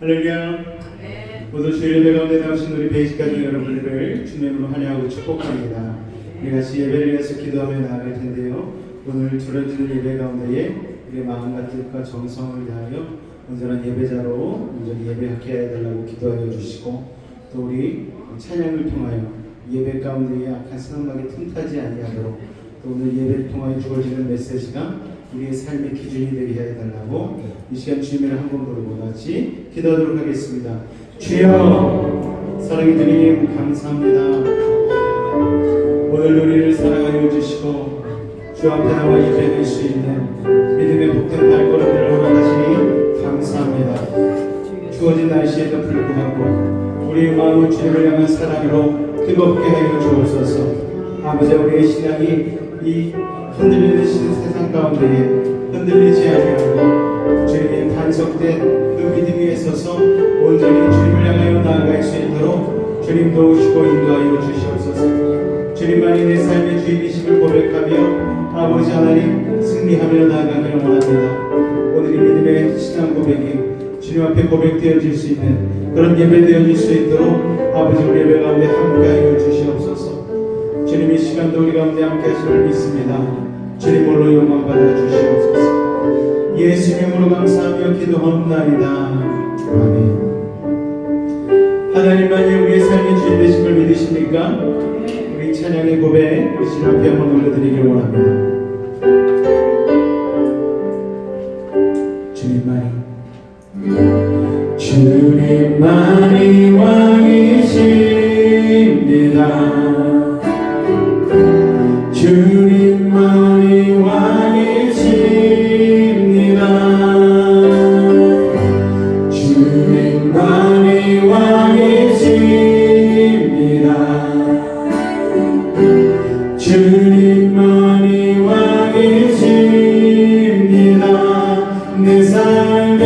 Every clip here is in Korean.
할렐루야. 모두 주일 예배 가운데 나오신 우리 베이직 가족 여러분들을 주님으로 환영하고 축복합니다. 우리 같이 예배를 위해서 기도하며 나아갈 텐데요. 오늘 드려지는 예배 가운데에 우리의 마음과 뜻과 정성을 다하여 온전한 예배자로 온전히 예배하게 해달라고 기도하여 주시고, 또 우리 찬양을 통하여 예배 가운데에 악한 사음하게 틈타지 아니하도록, 또 오늘 예배를 통하여 주어지는 메시지가 우리의 삶의 기준이 되게 해달라고 이 시간 주님을 한 번 부르고 같이 기도하도록 하겠습니다. 주여, 사랑의 주님 감사합니다. 오늘 우리를 사랑하여 주시고 주 앞에 나와 예배할 수 있는 믿음의 복된 발걸음들을 허락하시니 감사합니다. 추워진 날씨에도 불구하고 우리의 마음을 주님을 향한 사랑으로 뜨겁게 하여 주옵소서. 아버지, 우리의 신앙이 이 흔들리는 세상 가운데에 흔들리지 아니하고 주님의 단속된 그 믿음 위에 서서 온전히 주님을 향하여 나아갈 수 있도록 주님 도우시고 인도하여 주시옵소서. 주님만이 내 삶의 주인이심을 고백하며 아버지 하나님 승리하며 나아가기를 원합니다. 오늘 이 믿음의 신앙 고백이 주님 앞에 고백되어질 수 있는 그런 예배 되어질 수 있도록 아버지 우리 예배 가운데 함께하여 주시옵소서. 주님 이 시간도 우리 가운데 함께 하심을 믿습니다. 주님 홀로 영광 받아 주시옵소서. 예수님으로 감사하며 기도합나이다. 아멘. 하나님만이 우리의 삶의 주인 되심을 믿으십니까? 우리 찬양의 고백 우리 주님 앞에 한번 올려드리길 원합니다. 주님만이 왕이십니다. 주님만이 왕이십니다. 주님만이 왕이십니다. 주님만이 왕이십니다. 내 삶에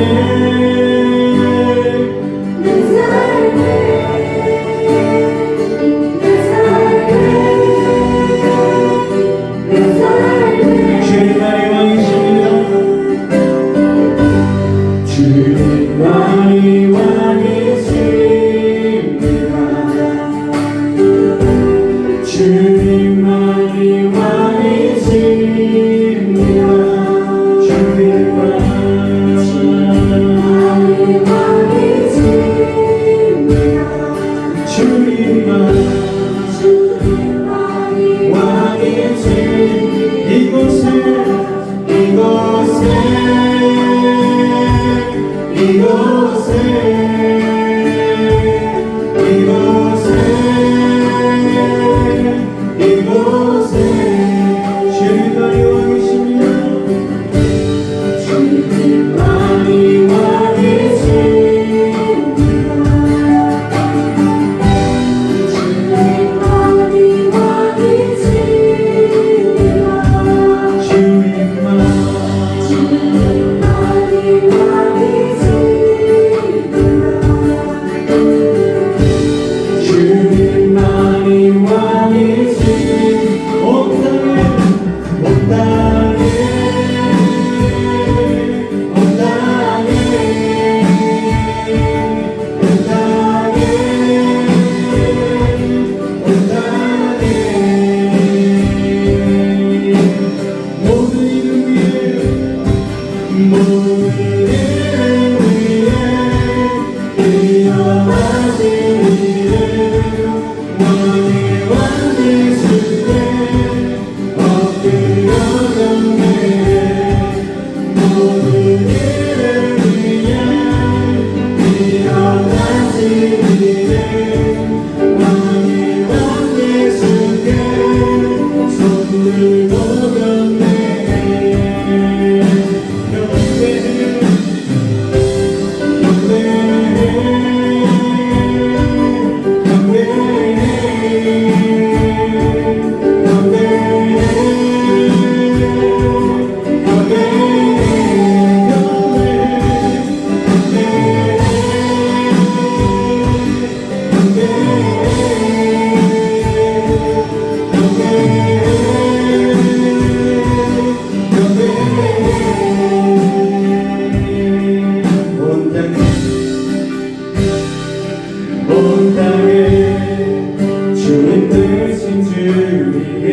주님이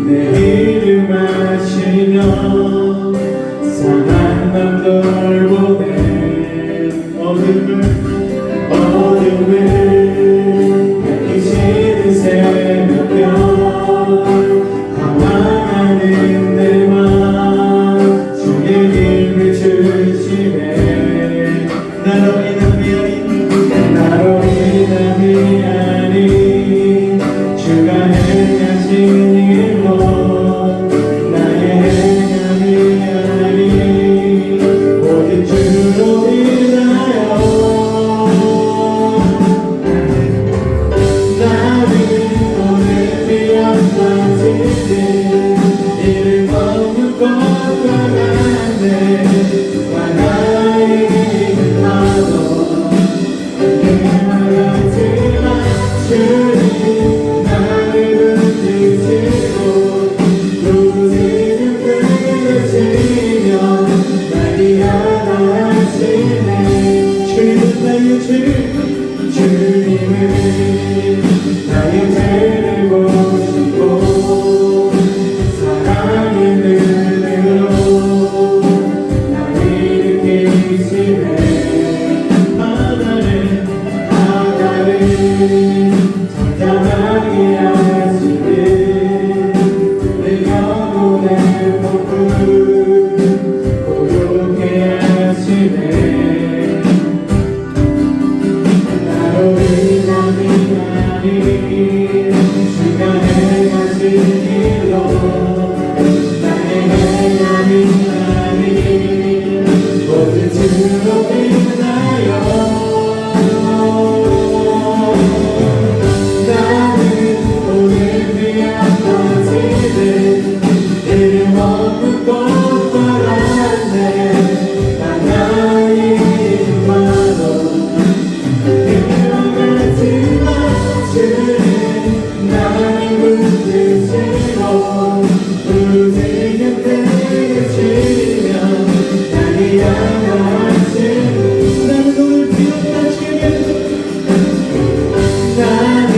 내 이름 하시며 상한 맘 돌보네 어둠을 밝히시는 새벽별 방황하는 내 맘 주의 힘을 주시네 나로 인함이 아닌 주가 행하신 일로 나의 행함이 아닌 모든 주로 인하여 나는 오늘 비었던지는 이름 없는 것과 같네 나의 나도 그만하지만 주님 나를 붙드시고 부르짖는 들으시며 날 위하시네 주님은 나의 주님은 나의 죄를 보시고 사랑의 눈으로 나를 일으키시네 바다를 정탐하게 하시네 내 영혼의 복을 고요케 하시네 나로 인함이 아닌 주가 행하신 일로 나의 행함이 아닌 모든 주로 인하여 나는 오늘 비었던지는 이름 없는 꽃과 같네 나의 이름만도 그만하지만 주님 나를 붙드시고 부르짖는 들으시며 날 위하시네 나는 오늘 비었던지는 나는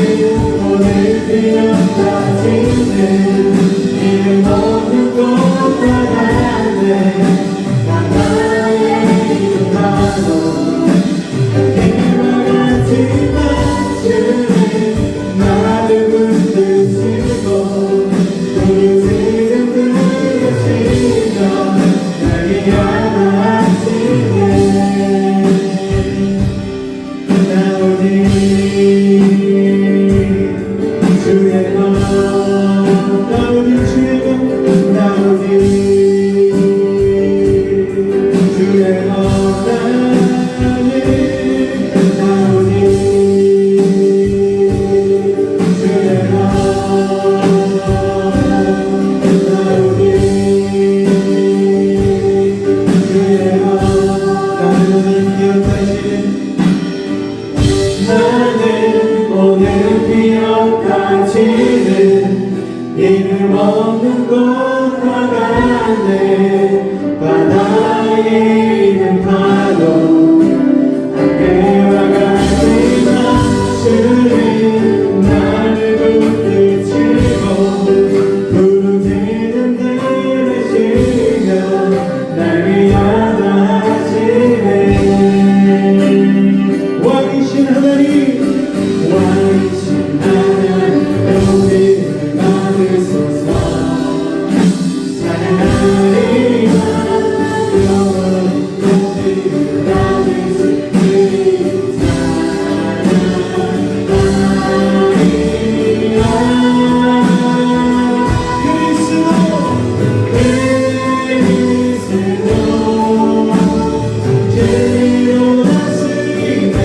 오늘 비었다지는 이름 없는 꽃과 같네 나의 이름만도 그만하지만 주님 나를 붙드시고 부르짖는 들으시며 날 위하시네 나 오직 주의 것 나 오직 주의 것 나 오직 주의 것 나는 나 오직 주의 것 나 오직 주의 것 나는 오늘 기억하시는 나는 오늘 비어까지는 이름 없는 꽃과 같네 바다의 이름 파도 안개와 같지만 주님 나를 붙드시고 부르짖는 들으시며 날 위하시네 왕이신 하나님 왕이신 하나님 높이를 받으소서 찬양하리라 영원히 높이를 받으시리라 찬양하리라 그리스도 죄로 다스리네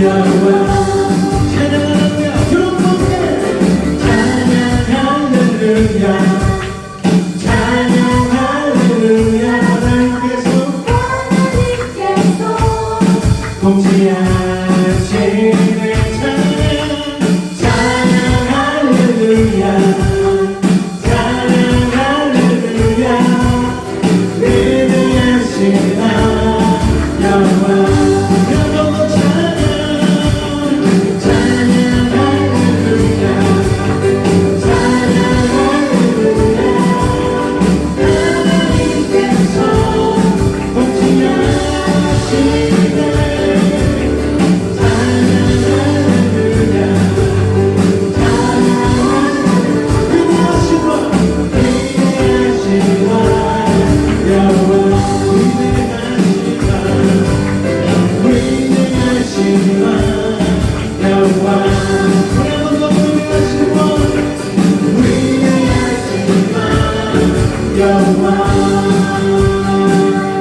여호와 찬양할렐루야 주님 함께 찬양 할렐루야 찬양 할렐루야 하나님께서 통치하시네 찬양 할렐루야 찬양 할렐루야 위대하시다 여호와 여호와 찬양 할렐루야 찬양 할렐루야 하나님께서 통치하시네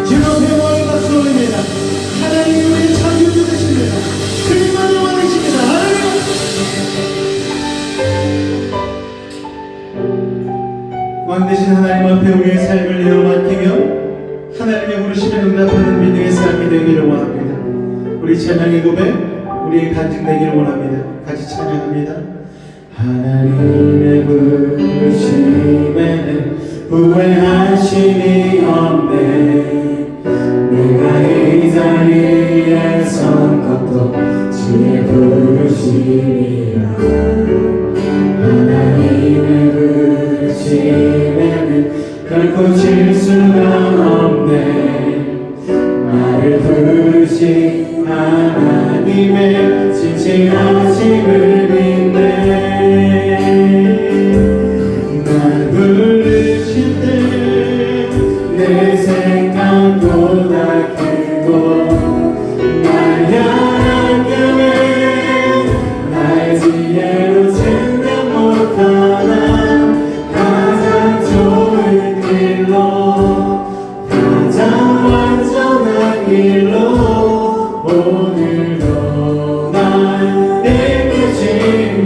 주님 앞에 모인 박수 올립니다. 하나님이 우리의 창조주 되십니다. 그리만의 왕이십니다. 할렐루야. 왕 되신 하나님 앞에 우리의 삶을 내어 맡기며 하나님의 부르심에 응답하는 믿음의 삶이 되기를 원합니다. 우리 찬양의 고백, 우리의 간증 되기를 원합니다. 같이 찬양합니다. 하나님의 부르심에는 후회하심이 없네. 내가 이 자리에 선 것도 주의 부르심이라. 하나님의 부르심에는 결코 질 수가 없네. 나를 부르신 하나님의 진실하심을 믿네. 날 부르실 때 내 생각보다 크고 날 향한 계획 나의 지혜로 생각 못하나 가장 좋은 길로 가장 완전한 길로 오늘도 날 이끄시네.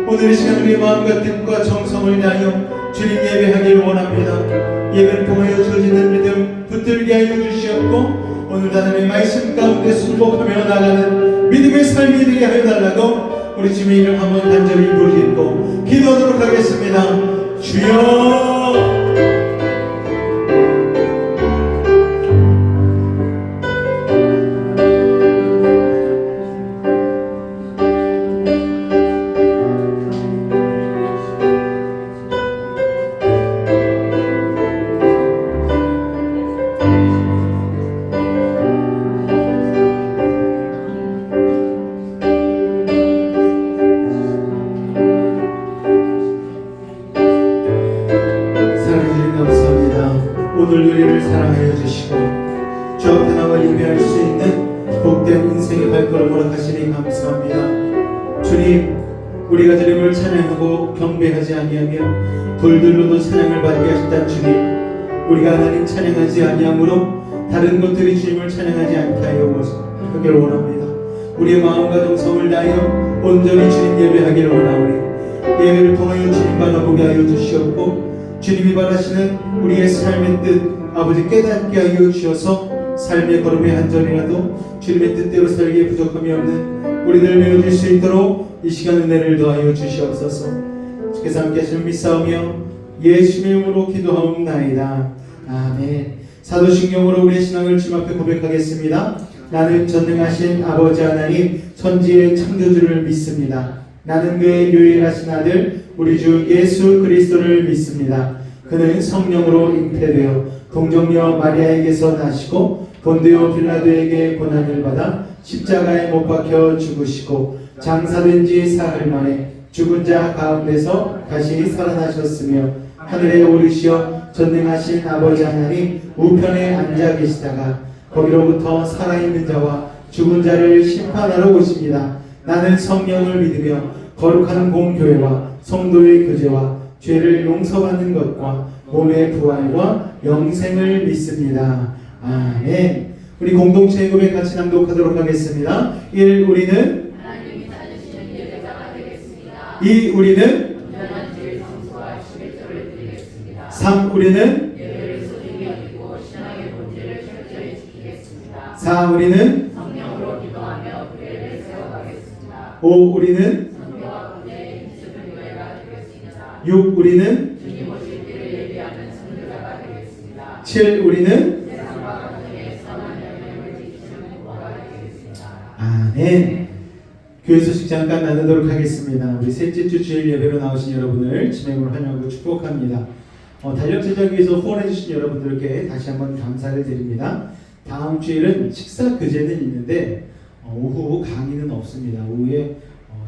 오늘 이 시간 우리의 마음과 뜻과 정성을 다하여 주님 예배하기를 원합니다. 예배를 통하여 주어지는 믿음 붙들게 하여 주시옵고 오늘 하나님의 말씀 가운데 순복하며 나가는 믿음의 삶이 되게 하여 달라고 우리 주님의 이름 한번 간절히 부르짖고 기도하도록 하겠습니다. 주여 오늘 우리를 사랑하여 주시고 주 앞에 나와 예배할 수 있는 복된 인생의 발걸음을 허락하시니 감사합니다. 주님, 우리가 주님을 찬양하고 경배하지 아니하며 돌들로도 찬양을 받게 하셨단 주님, 우리가 하나님 찬양하지 아니하므로 다른 것들이 주님을 찬양하지 않게 하여 하기를 원합니다. 우리의 마음과 정성을 다하여 온전히 주님 예배하기를 원하오니 예배를 통하여 주님 바라보게 하여 주시옵고 주님이 바라시는 우리의 삶의 뜻 아버지 깨닫게 하여 주셔서 삶의 걸음의 한 절이라도 주님의 뜻대로 살기에 부족함이 없는 우리들 메워줄 수 있도록 이 시간 은혜를 더하여 주시옵소서. 주께서 함께 하시는 믿사오며 예수의 이름으로 기도하옵나이다. 아멘. 사도신경으로 우리의 신앙을 주님 앞에 고백하겠습니다. 나는 전능하신 아버지 하나님 천지의 창조주를 믿습니다. 나는 그의 유일하신 아들 우리 주 예수 그리스도를 믿습니다. 그는 성령으로 잉태되어 동정녀 마리아에게서 나시고 본디오 빌라도에게 고난을 받아 십자가에 못 박혀 죽으시고 장사된 지 사흘 만에 죽은 자 가운데서 다시 살아나셨으며 하늘에 오르시어 전능하신 아버지 하나님 우편에 앉아 계시다가 거기로부터 살아있는 자와 죽은 자를 심판하러 오십니다. 나는 성령을 믿으며 거룩한 공교회와 성도의 교제와 죄를 용서받는 것과 몸의 부활과 영생을 믿습니다. 아멘. 우리 공동체 고백 같이 낭독하도록 하겠습니다. 1. 우리는 하나님이 찾으시는 예배자가 되겠습니다. 2. 우리는 온전한 죄의 성수와 십일조를 드리겠습니다. 3. 우리는 예배를 소중히 여기고 신앙의 본질을 철저히 지키겠습니다. 4. 우리는 성령으로 기도하며 교회를 세워가겠습니다. 5. 우리는 6. 우리는 주님 오실 때를 예비하는 선교자가 되겠습니다. 7. 우리는 세상과 가정의 선한 열매를 지키는 부모가 되겠습니다. 아멘. 교회 소식 잠깐 나누도록 하겠습니다. 우리 셋째 주 주일 예배로 나오신 여러분을 진행으로 환영하고 축복합니다. 달력 제작 위해서 후원해 주신 여러분들께 다시 한번 감사를 드립니다. 다음 주일은 식사 교제는 있는데 오후 강의는 없습니다. 오후에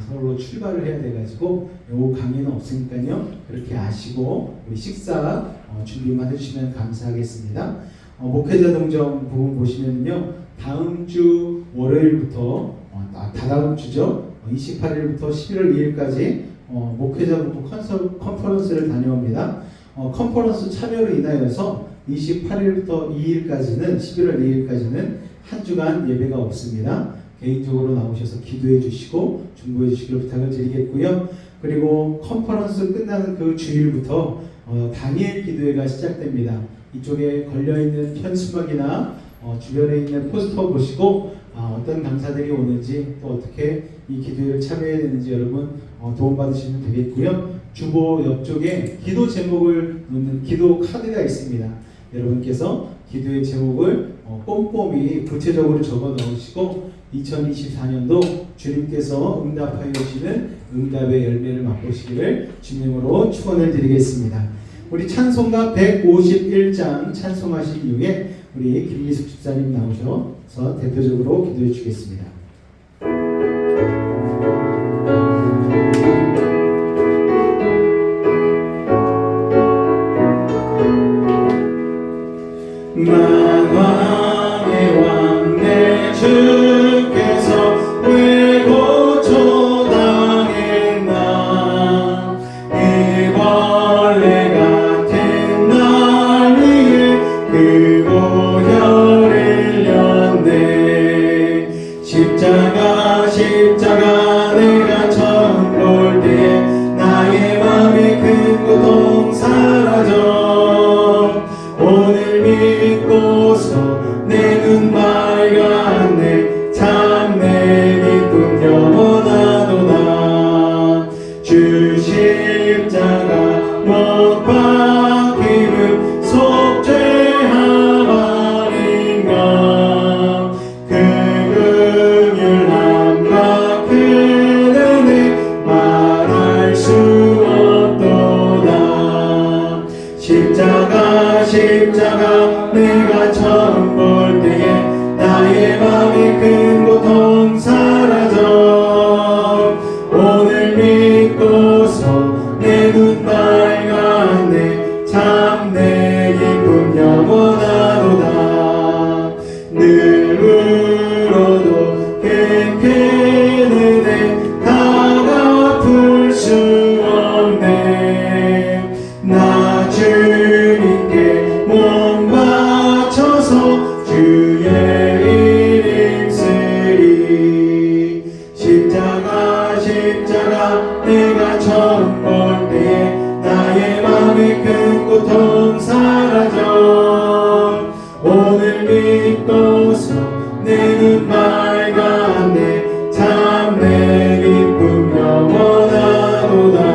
서울로 출발을 해야 돼가지고 오후 강의는 없으니까요. 그렇게 아시고 우리 식사 준비만 해주시면 감사하겠습니다. 목회자 동정 부분 보시면요. 다음 주 월요일부터 다다음 주죠. 28일부터 11월 2일까지 목회자 부부 컨퍼런스를 다녀옵니다. 컨퍼런스 참여로 인하여서 28일부터 2일까지는 11월 2일까지는 한 주간 예배가 없습니다. 개인적으로 나오셔서 기도해 주시고 중보해 주시기를 부탁을 드리겠고요. 그리고 컨퍼런스 끝나는 그 주일부터 다니엘 기도회가 시작됩니다. 이쪽에 걸려있는 현수막이나 주변에 있는 포스터 보시고 어떤 강사들이 오는지 또 어떻게 이 기도회를 참여해야 되는지 여러분 도움받으시면 되겠고요. 주보 옆쪽에 기도 제목을 놓는 기도 카드가 있습니다. 여러분께서 기도의 제목을 꼼꼼히 구체적으로 적어 넣으시고 2024년도 주님께서 응답하여 주시는 응답의 열매를 맛보시기를 주님으로 축원을 드리겠습니다. 우리 찬송가 151장 찬송하신 이후에 우리 김미숙 집사님 나오셔서 대표적으로 기도해 주겠습니다. 만왕의 왕 내 주께서 왜 고초당했나 일벌레 같은 날 위해 그 보혈을 흘렸네 주라 내가 처음 볼 때에 나의 맘의 큰 고통 사라져 오늘 믿고서 내 눈 맑았네 참 내 기쁨 영원하도다.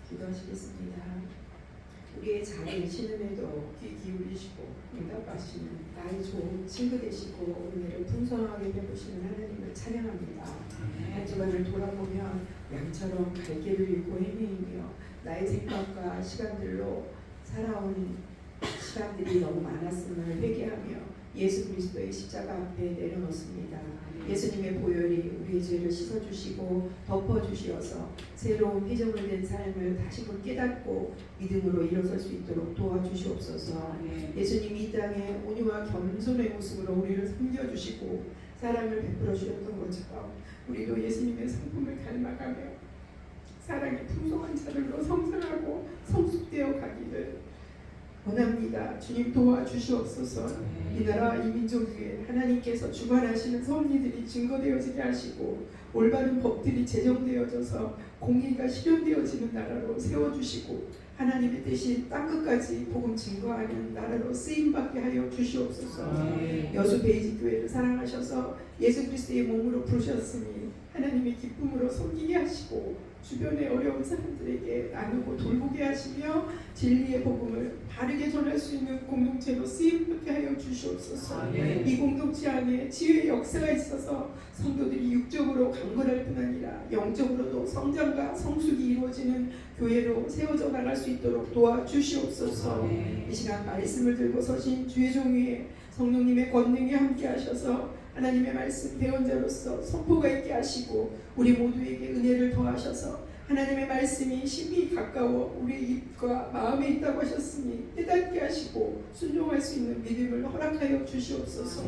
기도하시겠습니다. 우리의 작은 신음에도 귀 기울이시고 응답하시는 나의 좋은 친구 되시고 은혜를 풍성하게 베푸시는 하나님을 찬양합니다. 한 주간을 돌아보면 양처럼 갈 길을 잃고 헤매이며 나의 생각과 시간들로 살아온 시간들이 너무 많았음을 회개하며 예수 그리스도의 십자가 앞에 내려놓습니다. 예수님의 보혈이 우리의 죄를 씻어주시고 덮어주시어서 새로운 피조물 된 삶을 다시금 깨닫고 믿음으로 일어설 수 있도록 도와주시옵소서. 예수님이 이 땅에 온유와 겸손의 모습으로 우리를 섬겨주시고 사랑을 베풀어 주셨던 것처럼 우리도 예수님의 성품을 닮아가며 사랑의 풍성한 자들로 성장하고 성숙되어 가기를 원합니다. 주님 도와주시옵소서. 이 나라 이 민족 위에 하나님께서 주관하시는 섭리들이 증거되어지게 하시고 올바른 법들이 제정되어져서 공의가 실현되어지는 나라로 세워주시고 하나님의 뜻이 땅끝까지 복음 증거하는 나라로 쓰임받게 하여 주시옵소서. 여수 베이지 교회를 사랑하셔서 예수 그리스도의 몸으로 부르셨으니 하나님의 기쁨으로 섬기게 하시고 주변의 어려운 사람들에게 나누고 돌보게 하시며 진리의 복음을 바르게 전할 수 있는 공동체로 쓰임받게 하여 주시옵소서. 이 공동체 안에 지혜의 역사가 있어서 성도들이 육적으로 강건할 뿐 아니라 영적으로도 성장과 성숙이 이루어지는 교회로 세워져 나갈 수 있도록 도와주시옵소서. 이 시간 말씀을 들고 서신 주의 종 위에 성령님의 권능이 함께 하셔서 하나님의 말씀 배운자로서 선포가 있게 하시고 우리 모두에게 은혜를 더하셔서 하나님의 말씀이 심히 가까워 우리의 입과 마음에 있다고 하셨으니 깨닫게 하시고 순종할 수 있는 믿음을 허락하여 주시옵소서.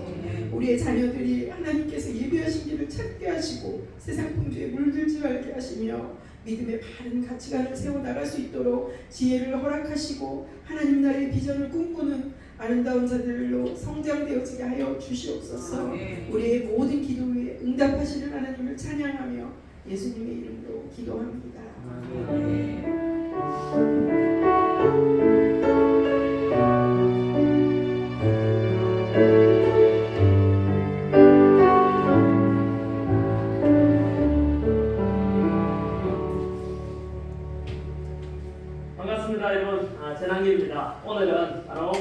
우리의 자녀들이 하나님께서 예비하신 길을 찾게 하시고 세상 풍조에 물들지 말게 하시며 믿음의 바른 가치관을 세워나갈 수 있도록 지혜를 허락하시고 하나님 나라의 비전을 꿈꾸는 아름다운 자들로 성장되어지게 하여 주시옵소서. 우리의 모든 기도에 응답하시는 하나님을 찬양하며 예수님의 이름으로 기도합니다. 반갑습니다, 여러분. 전한길입니다. 오늘은 바로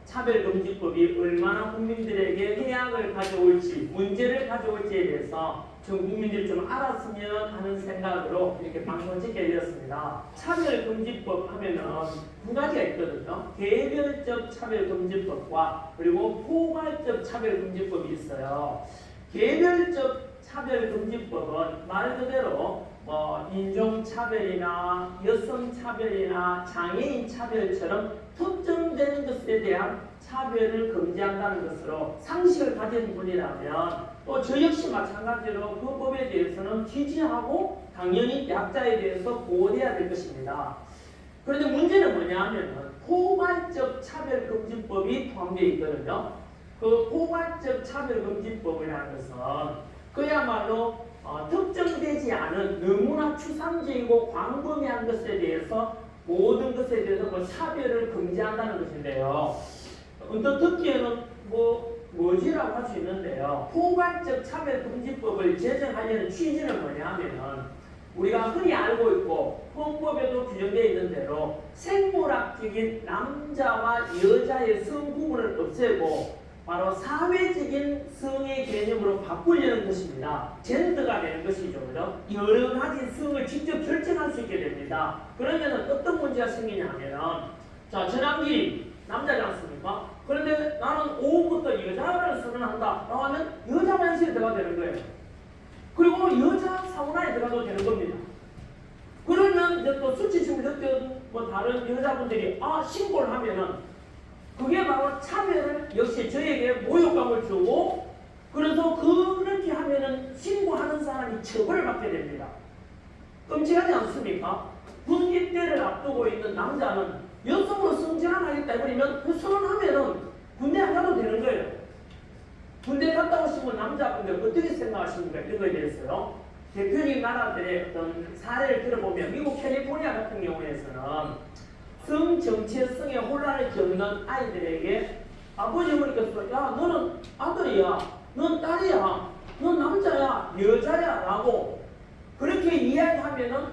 차별금지법이 얼마나 국민들에게 해악을 가져올지, 문제를 가져올지에 대해서 전 국민들이 좀 알았으면 하는 생각으로 이렇게 방송을 찍게 되었습니다. 차별금지법 하면은 두 가지가 있거든요. 개별적 차별금지법과 그리고 포괄적 차별금지법이 있어요. 개별적 차별금지법은 말 그대로 인종차별이나 여성차별이나 장애인차별처럼 특정된 것에 대한 차별을 금지한다는 것으로 상식을 가진 분이라면 또 저 역시 마찬가지로 그 법에 대해서는 지지하고 당연히 약자에 대해서 보호해야 될 것입니다. 그런데 문제는 뭐냐 하면 포괄적 차별금지법이 포함되어 있거든요. 그 포괄적 차별금지법이라는 것은 그야말로 특정되지 않은 너무나 추상적이고 광범위한 것에 대해서 모든 것에 대해서 차별을 금지한다는 것인데요. 언뜻 듣기에는 뭐지라고 할 수 있는데요. 포괄적 차별금지법을 제정하려는 취지는 뭐냐 하면은 우리가 흔히 알고 있고 헌법에도 규정되어 있는 대로 생물학적인 남자와 여자의 성 구분을 없애고 바로 사회적인 성의 개념으로 바꾸려는 것입니다. 젠더가 되는 것이죠. 그죠? 여러 가지 성을 직접 결정할 수 있게 됩니다. 그러면 어떤 문제가 생기냐면은 자, 전환기 남자지 않습니까? 그런데 나는 오후부터 여자를 선언한다 라고 하면 여자 화장실에 들어가도 되는 거예요. 그리고 여자 사우나에 들어가도 되는 겁니다. 그러면 이제 또 수치심을 느꼈던 다른 여자분들이 신고를 하면은 그게 바로 차별을 역시 저에게 모욕감을 주고 그래서 그렇게 하면은 신고하는 사람이 처벌을 받게 됩니다. 끔찍하지 않습니까? 군 입대를 앞두고 있는 남자는 여성으로 성장하겠다 해버리면 그 선언하면은 군대 안 가도 되는 거예요. 군대 갔다 오시면 남자분들 어떻게 생각하십니까? 이런 거에 대해서요. 대표적인 나라들의 어떤 사례를 들어보면 미국 캘리포니아 같은 경우에서는 성정체성의 혼란을 겪는 아이들에게 아버지 어머니께서 야 너는 아들이야, 넌 딸이야, 넌 남자야, 여자야 라고 그렇게 이야기하면은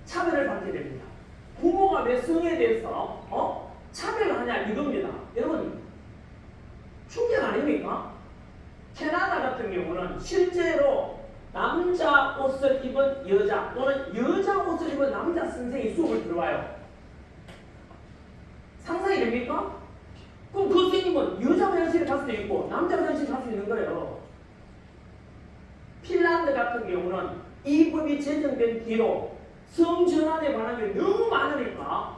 차별을 받게 됩니다. 부모가 왜 성에 대해서 차별을 하냐 이겁니다. 여러분 충격 아닙니까? 캐나다 같은 경우는 실제로 남자 옷을 입은 여자 또는 여자 옷을 입은 남자 선생이 수업을 들어와요. 상상이 됩니까? 그럼 그 선생님은 여자 화장실에 갈 수도 있고 남자 화장실에 갈 수 있는 거예요. 핀란드 같은 경우는 이 법이 제정된 뒤로 성전환에 관한 게 너무 많으니까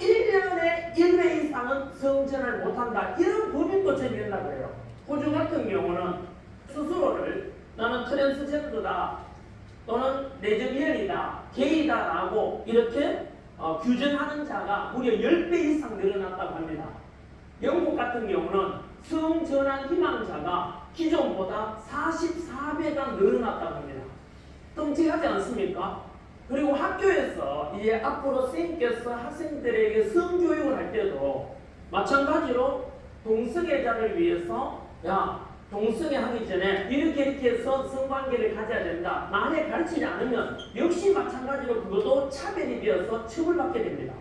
1년에 1회 이상은 성전환을 못한다. 이런 법인도 제정된다고 해요. 호주 같은 경우는 스스로를 나는 트랜스젠더다 또는 레즈비언이다, 게이다라고 이렇게 규정하는 자가 무려 10배 이상 늘어났다고 합니다. 영국 같은 경우는 성전환 희망자가 기존보다 44배가 늘어났다고 합니다. 끔찍하지 않습니까? 그리고 학교에서 이제 앞으로 선생님께서 학생들에게 성교육을 할 때도 마찬가지로 동성애자를 위해서 야 동성애 하기 전에 이렇게 해서 성관계를 가져야 된다. 만약 가르치지 않으면 역시 마찬가지로 그것도 차별이 되어서 처벌받게 됩니다.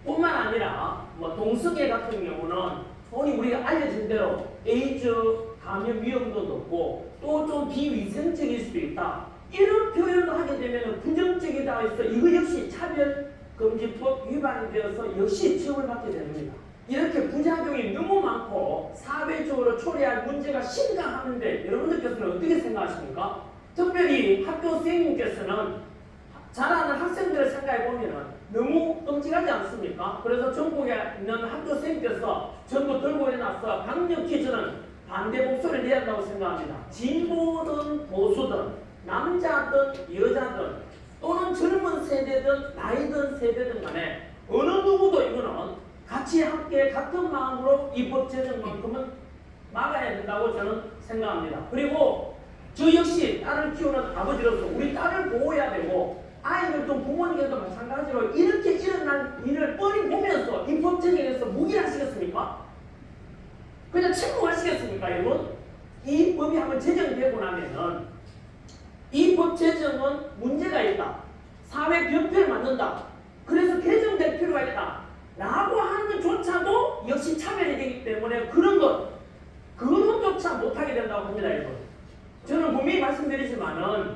뿐만 아니라 뭐 동성애 같은 경우는 우리가 알려진 대로 에이즈 감염 위험도 높고 또 좀 비위생적일 수도 있다. 이런 표현을 하게 되면 부정적이다 해서 이거 역시 차별금지법 위반이 되어서 역시 처벌받게 됩니다. 이렇게 부작용이 너무 많고 사회적으로 초래할 문제가 심각한데 여러분들께서는 어떻게 생각하십니까? 특별히 학교 선생님께서는 자라는 학생들을 생각해 보면 너무 끔찍하지 않습니까? 그래서 전국에 있는 학교 선생님께서 전부 들고 일어나서 강력히 저는 반대 목소리를 내야 한다고 생각합니다. 진보든 보수든 남자든 여자든 또는 젊은 세대든 나이든 세대든 간에 어느 누구도 이거는 같이 함께 같은 마음으로 이 법 제정만큼은 막아야 된다고 저는 생각합니다. 그리고 저 역시 딸을 키우는 아버지로서 우리 딸을 보호해야 되고 아이들 또 부모님께도 마찬가지로 이렇게 일어난 일을 뻔히 보면서 이 법 제정에서 무기하시겠습니까? 그냥 침묵하시겠습니까 여러분? 이 법이 한번 제정되고 나면은 이 법 제정은 문제가 있다. 사회 변폐를 만든다. 그래서 개정될 필요가 있다. 라고 하는 것조차도 역시 차별이 되기 때문에 그것조차 못하게 된다고 합니다. 여러분. 저는 분명히 말씀드리지만은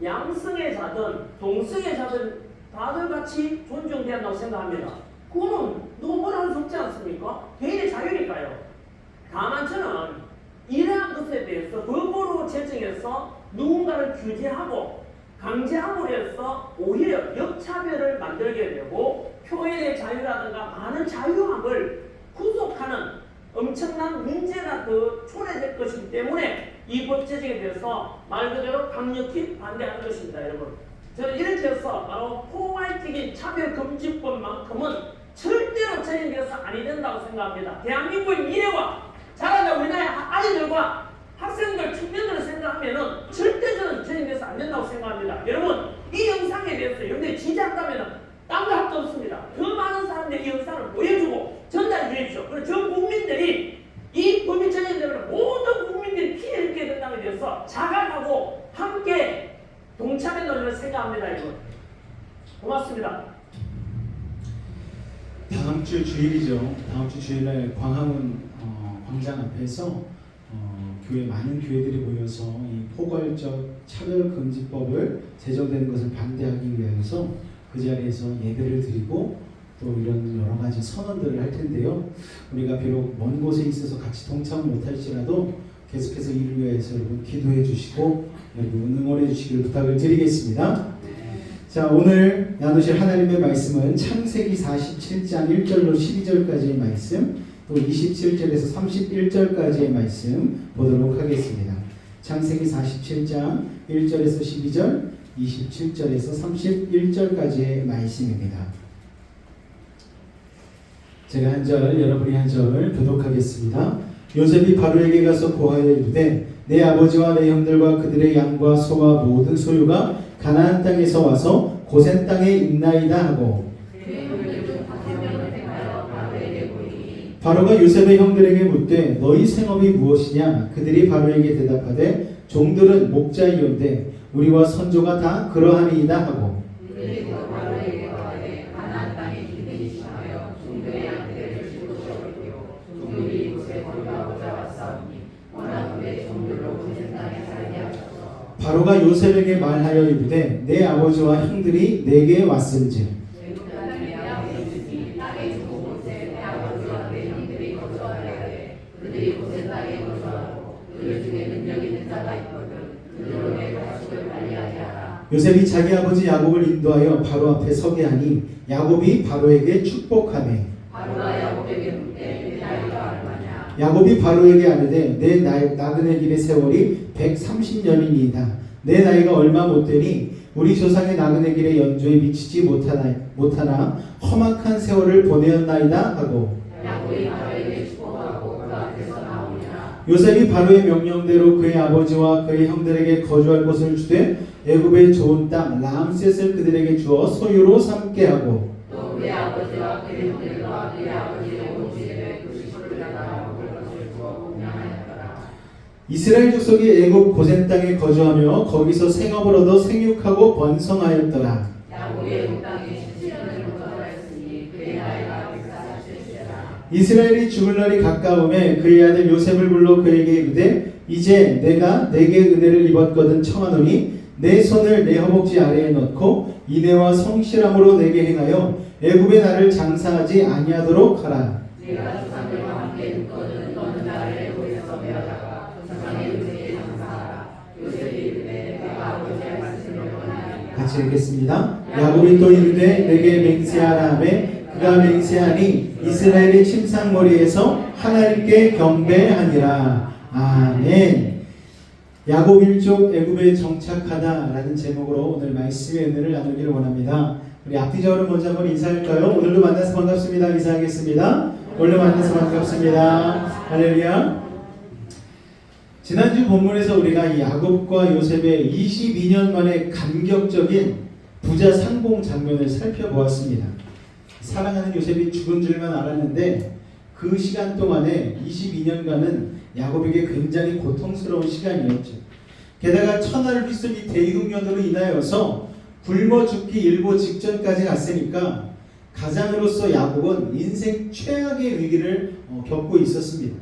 양성애자든 동성애자든 다들 같이 존중돼야 한다고 생각합니다. 그거는 누가 뭐라 할 수 없지 않습니까? 개인의 자유니까요. 다만 저는 이러한 것에 대해서 법으로 제정해서 누군가를 규제하고 강제함으로 해서 오히려 역차별을 만들게 되고 표현의 자유라든가 많은 자유함을 구속하는 엄청난 문제가 더 초래될 것이기 때문에 이 법 제정에 대해서 말 그대로 강력히 반대하는 것입니다. 여러분 저는 이렇게 해서 바로 포괄적인 차별금지법만큼은 절대로 제정돼서 아니 된다고 생각합니다. 대한민국의 미래와 자라는 우리나라의 아이들과 학생들, 청년들을 생각하면은 절대 저는 제정돼서 안 된다고 생각합니다. 여러분, 이 영상에 대해서 여러분들이 지지한다면은 딴 거 할 거 없습니다. 더 많은 사람들이 이 영상을 보여주고 전달해 주십시오. 그리고 전 국민들이 이 법이 제정되면 모든 국민들이 피해를 입게 된다는 데 대해서 자각하고 함께 동참해 놓으려 생각합니다. 여러분. 고맙습니다. 다음 주 주일이죠. 다음 주 주일날 광화문 광장 앞에서 교회 많은 교회들이 모여서 이 포괄적 차별금지법을 제정되는 것을 반대하기 위해서 그 자리에서 예배를 드리고 또 이런 여러 가지 선언들을 할 텐데요. 우리가 비록 먼 곳에 있어서 같이 동참을 못할지라도 계속해서 이를 위해서 여러분 기도해 주시고 여러분 응원해 주시길 부탁을 드리겠습니다. 자, 오늘 나누실 하나님의 말씀은 창세기 47장 1절로 12절까지의 말씀, 또 27절에서 31절까지의 말씀 보도록 하겠습니다. 창세기 47장 1절에서 12절, 27절에서 31절까지의 말씀입니다. 제가 한 절, 여러분이 한 절 교독하겠습니다. 요셉이 바로에게 가서 고하여 이르되 내 아버지와 내 형들과 그들의 양과 소와 모든 소유가 가나안 땅에서 와서 고센 땅에 있나이다 하고, 바로가 요셉의 형들에게 묻되 너희 생업이 무엇이냐? 그들이 바로에게 대답하되 종들은 목자이온데 우리와 선조가 다 그러하니이다 하고, 바로가 요셉에게 말하여 이르되 내 아버지와 형들이 내게 왔은즉 요셉이 자기 아버지 야곱을 인도하여 바로 앞에 서게 하니 야곱이 바로에게 축복하매, 야곱이 바로에게 아뢰되 내 나그네 길의 세월이 130년이니이다. 내 나이가 얼마 못되니 우리 조상의 나그네 길의 연조에 미치지 못하나 험악한 세월을 보내었나이다 하고, 요셉이 바로의 명령대로 그의 아버지와 그의 형들에게 거주할 곳을 주되 애굽의 좋은 땅 람셋을 그들에게 주어 소유로 삼게 하고, 또 그의 아버지와 그의 형들과 그의 아버지의 온 집에 그 식구를 다가 먹을 것을 주어 공양하였더라. 이스라엘 족속이 애굽 고센 땅에 거주하며 거기서 생업을 얻어 생육하고 번성하였더라. 야곱이 애굽 땅에 17년을 거주하였으니 그의 나이가 140세라. 이스라엘이 죽을 날이 가까움에 그의 아들 요셉을 불러 그에게 이르되 이제 내가 내게 은혜를 입었거든 청하노니 내 손을 내 허벅지 아래에 넣고 인애와 성실함으로 내게 행하여 애굽에 나를 장사하지 아니하도록 하라. 내가 조상들과 함께 눕거든 너는 나를 애굽에서 메어다가 조상의 은혜에 장사하라. 요셉이 이르되 내가 아버지의 말씀을 원하나이다. 같이 읽겠습니다. 야곱이 또 이르되 내게 맹세하라 하매 그가 맹세하니 이스라엘의 침상머리에서 하나님께 경배하니라. 아멘. 야곱 일족 애굽에 정착하다라는 제목으로 오늘 말씀의 은혜를 나누기를 원합니다. 우리 앞뒤적으로 먼저 한번 인사할까요? 오늘도 만나서 반갑습니다. 인사하겠습니다. 오늘도 만나서 반갑습니다. 할렐루야. 지난주 본문에서 우리가 이 야곱과 요셉의 22년 만에 감격적인 부자 상봉 장면을 살펴보았습니다. 사랑하는 요셉이 죽은 줄만 알았는데 그 시간 동안에 22년간은 야곱에게 굉장히 고통스러운 시간이었죠. 게다가 천하를 휘둔 이 대흉년으로 인하여서 굶어 죽기 일보 직전까지 갔으니까 가장으로서 야곱은 인생 최악의 위기를 겪고 있었습니다.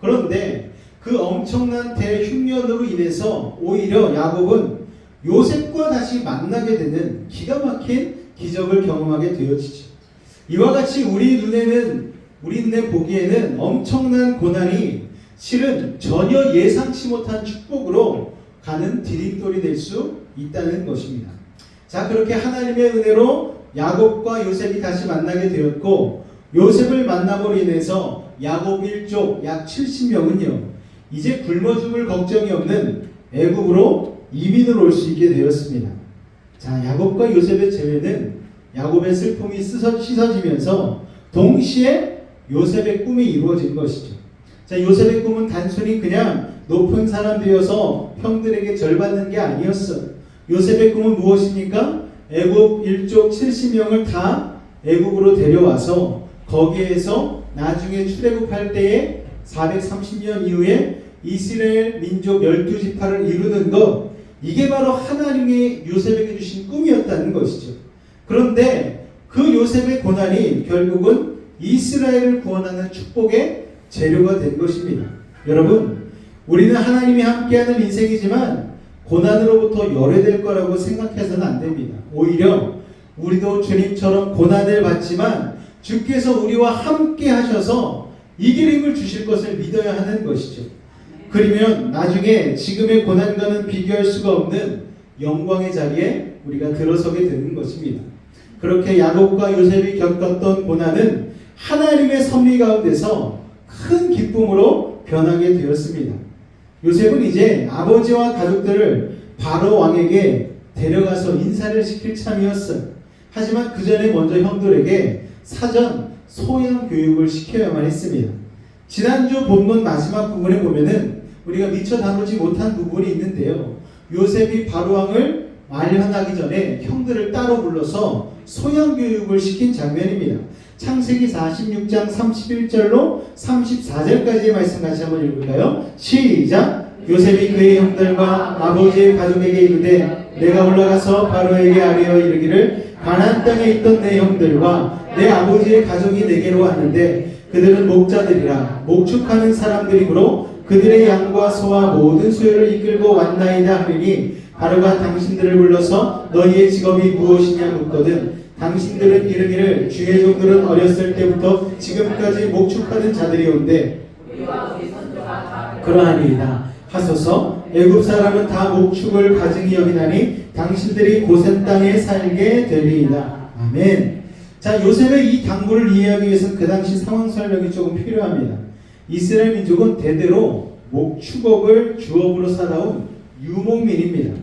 그런데 그 엄청난 대흉년으로 인해서 오히려 야곱은 요셉과 다시 만나게 되는 기가 막힌 기적을 경험하게 되어지죠. 이와 같이 우리 눈에 보기에는 엄청난 고난이 실은 전혀 예상치 못한 축복으로 가는 디딤돌이 될 수 있다는 것입니다. 자, 그렇게 하나님의 은혜로 야곱과 요셉이 다시 만나게 되었고, 요셉을 만남으로 인해서 야곱 일족 약 70명은요 이제 굶어 죽을 걱정이 없는 애굽으로 이민을 올 수 있게 되었습니다. 자, 야곱과 요셉의 재회는 야곱의 슬픔이 씻어지면서 동시에 요셉의 꿈이 이루어진 것이죠. 자, 요셉의 꿈은 단순히 그냥 높은 사람 되어서 형들에게 절받는 게 아니었어요. 요셉의 꿈은 무엇입니까? 애굽 일족 70명을 다 애굽으로 데려와서 거기에서 나중에 출애굽할 때에 430년 이후에 이스라엘 민족 12지파를 이루는 것, 이게 바로 하나님이 요셉에게 주신 꿈이었다는 것이죠. 그런데 그 요셉의 고난이 결국은 이스라엘을 구원하는 축복의 재료가 된 것입니다. 여러분, 우리는 하나님이 함께하는 인생이지만 고난으로부터 열애될 거라고 생각해서는 안 됩니다. 오히려 우리도 주님처럼 고난을 받지만 주께서 우리와 함께 하셔서 이길 힘을 주실 것을 믿어야 하는 것이죠. 그러면 나중에 지금의 고난과는 비교할 수가 없는 영광의 자리에 우리가 들어서게 되는 것입니다. 그렇게 야곱과 요셉이 겪었던 고난은 하나님의 섭리 가운데서 큰 기쁨으로 변하게 되었습니다. 요셉은 이제 아버지와 가족들을 바로 왕에게 데려가서 인사를 시킬 참이었어요. 하지만 그 전에 먼저 형들에게 사전 소양 교육을 시켜야만 했습니다. 지난주 본문 마지막 부분에 보면은 우리가 미처 다루지 못한 부분이 있는데요. 요셉이 바로왕을 말려나기 전에 형들을 따로 불러서 소양 교육을 시킨 장면입니다. 창세기 46장 31절로 34절까지의 말씀 같이 한번 읽을까요? 시작! 요셉이 그의 형들과 아버지의 가족에게 이르되 내가 올라가서 바로에게 아뢰어 이르기를 가나안 땅에 있던 내 형들과 내 아버지의 가족이 내게로 왔는데 그들은 목자들이라 목축하는 사람들이므로 그들의 양과 소와 모든 소유를 이끌고 왔나이다 하리니 바로가 당신들을 불러서 너희의 직업이 무엇이냐 묻거든 당신들은 이르기를 주의 종들은 어렸을 때부터 지금까지 목축하는 자들이온데 그러하니이다 하소서. 애굽 사람은 다 목축을 가증히 여기나니 당신들이 고센 땅에 살게 되리이다. 아멘. 자, 요셉의 이 당부를 이해하기 위해서는 그 당시 상황 설명이 조금 필요합니다. 이스라엘 민족은 대대로 목축업을 주업으로 살아온 유목민입니다.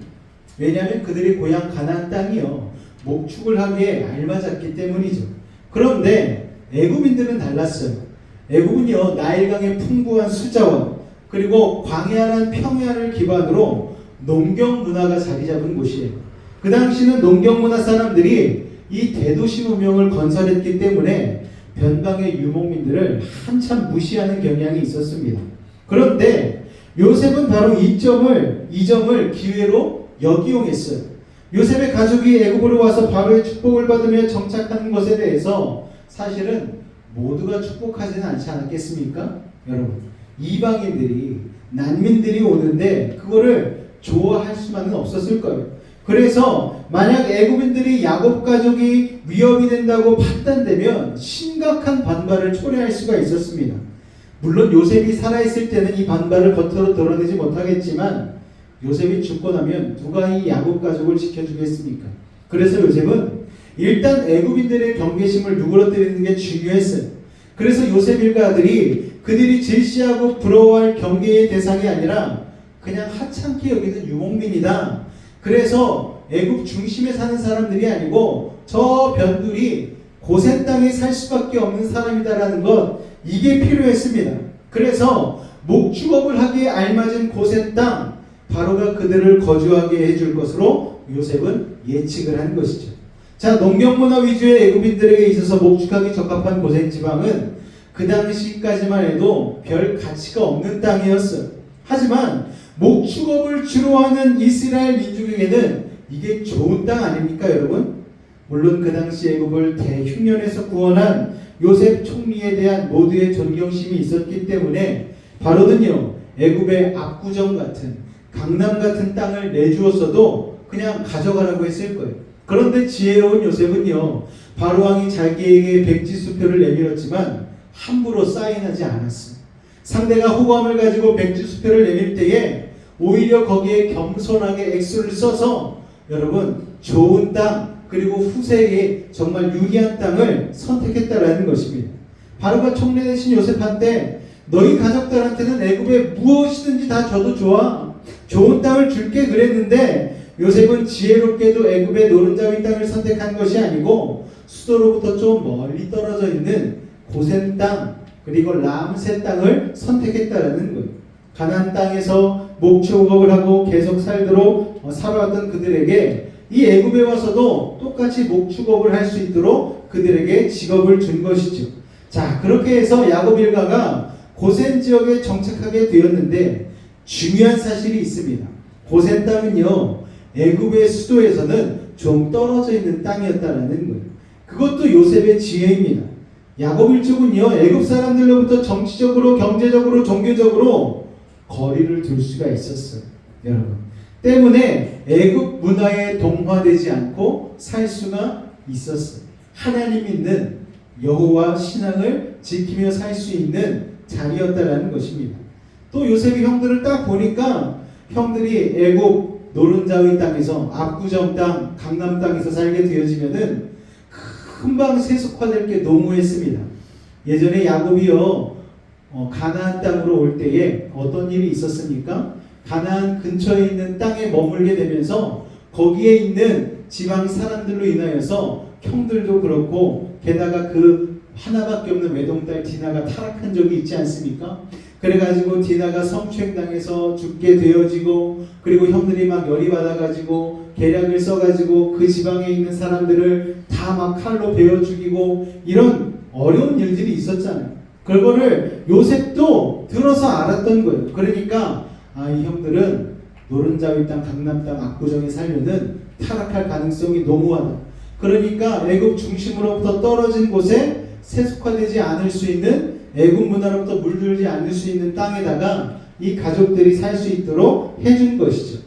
왜냐하면 그들의 고향 가나안 땅이요 목축을 하기에 알맞았기 때문이죠. 그런데 애굽인들은 달랐어요. 애굽은요 나일강의 풍부한 수자원 그리고 광야란 평야를 기반으로 농경 문화가 자리 잡은 곳이에요. 그 당시는 농경 문화 사람들이 이 대도시 문명을 건설했기 때문에 변방의 유목민들을 한참 무시하는 경향이 있었습니다. 그런데 요셉은 바로 이 점을 기회로 역이용했어요. 요셉의 가족이 애굽으로 와서 바로의 축복을 받으며 정착하는 것에 대해서 사실은 모두가 축복하지는 않지 않았겠습니까? 여러분, 이방인들이 난민들이 오는데 그거를 좋아할 수만은 없었을 거예요. 그래서 만약 애굽인들이 야곱 가족이 위협이 된다고 판단되면 심각한 반발을 초래할 수가 있었습니다. 물론 요셉이 살아있을 때는 이 반발을 겉으로 드러내지 못하겠지만 요셉이 죽고 나면 누가 이 야곱 가족을 지켜주겠습니까? 그래서 요셉은 일단 애굽인들의 경계심을 누그러뜨리는 게 중요했어요. 그래서 요셉 일가들이 그들이 질시하고 부러워할 경계의 대상이 아니라 그냥 하찮게 여기는 유목민이다. 그래서 애굽 중심에 사는 사람들이 아니고 저 변두리 고센 땅에 살 수밖에 없는 사람이다라는 것, 이게 필요했습니다. 그래서 목축업을 하기에 알맞은 고센 땅, 바로가 그들을 거주하게 해줄 것으로 요셉은 예측을 한 것이죠. 자, 농경문화 위주의 애굽인들에게 있어서 목축하기 적합한 고센 지방은 그 당시까지만 해도 별 가치가 없는 땅이었어요. 하지만 목축업을 주로 하는 이스라엘 민족에게는 이게 좋은 땅 아닙니까, 여러분? 물론 그 당시 애굽을 대흉년에서 구원한 요셉 총리에 대한 모두의 존경심이 있었기 때문에 바로는요 애굽의 압구정 같은 강남 같은 땅을 내주었어도 그냥 가져가라고 했을 거예요. 그런데 지혜로운 요셉은요 바로왕이 자기에게 백지수표를 내밀었지만 함부로 사인하지 않았어요. 상대가 호감을 가지고 백지수표를 내밀 때에 오히려 거기에 겸손하게 액수를 써서 여러분 좋은 땅 그리고 후세에 정말 유리한 땅을 선택했다라는 것입니다. 바로가 총리 대신 요셉한테 너희 가족들한테는 애굽에 무엇이든지 다 줘도 좋아, 좋은 땅을 줄게 그랬는데 요셉은 지혜롭게도 애굽의 노른자위 땅을 선택한 것이 아니고 수도로부터 좀 멀리 떨어져 있는 고센 땅 그리고 람세 땅을 선택했다라는 거예요. 가나안 땅에서 목축업을 하고 계속 살도록 살아왔던 그들에게 이 애굽에 와서도 똑같이 목축업을 할 수 있도록 그들에게 직업을 준 것이죠. 자, 그렇게 해서 야곱 일가가 고센 지역에 정착하게 되었는데 중요한 사실이 있습니다. 고센 땅은요 애굽의 수도에서는 좀 떨어져 있는 땅이었다라는 거예요. 그것도 요셉의 지혜입니다. 야곱 일족은요 애굽 사람들로부터 정치적으로, 경제적으로, 종교적으로 거리를 둘 수가 있었어요. 여러분 때문에 애굽 문화에 동화되지 않고 살 수가 있었어요. 하나님 믿는 여호와 신앙을 지키며 살 수 있는 자리였다라는 것입니다. 또 요셉이 형들을 딱 보니까 형들이 애굽 노른자위 땅에서 압구정 땅, 강남 땅에서 살게 되어지면은 금방 세속화될 게 너무했습니다. 예전에 야곱이요 가나안 땅으로 올 때에 어떤 일이 있었습니까? 가나안 근처에 있는 땅에 머물게 되면서 거기에 있는 지방 사람들로 인하여서 형들도 그렇고 게다가 그 하나밖에 없는 외동딸 디나가 타락한 적이 있지 않습니까? 그래가지고 디나가 성추행당해서 죽게 되어지고 그리고 형들이 막 열이 받아가지고 계략을 써가지고 그 지방에 있는 사람들을 다 막 칼로 베어 죽이고 이런 어려운 일들이 있었잖아요. 그거를 요셉도 들어서 알았던 거예요. 그러니까 이 형들은 노른자위 땅 강남 땅 압구정에 살면은 타락할 가능성이 너무하다. 그러니까 애굽 중심으로부터 떨어진 곳에 세속화되지 않을 수 있는 애굽 문화로부터 물들지 않을 수 있는 땅에다가 이 가족들이 살 수 있도록 해준 것이죠.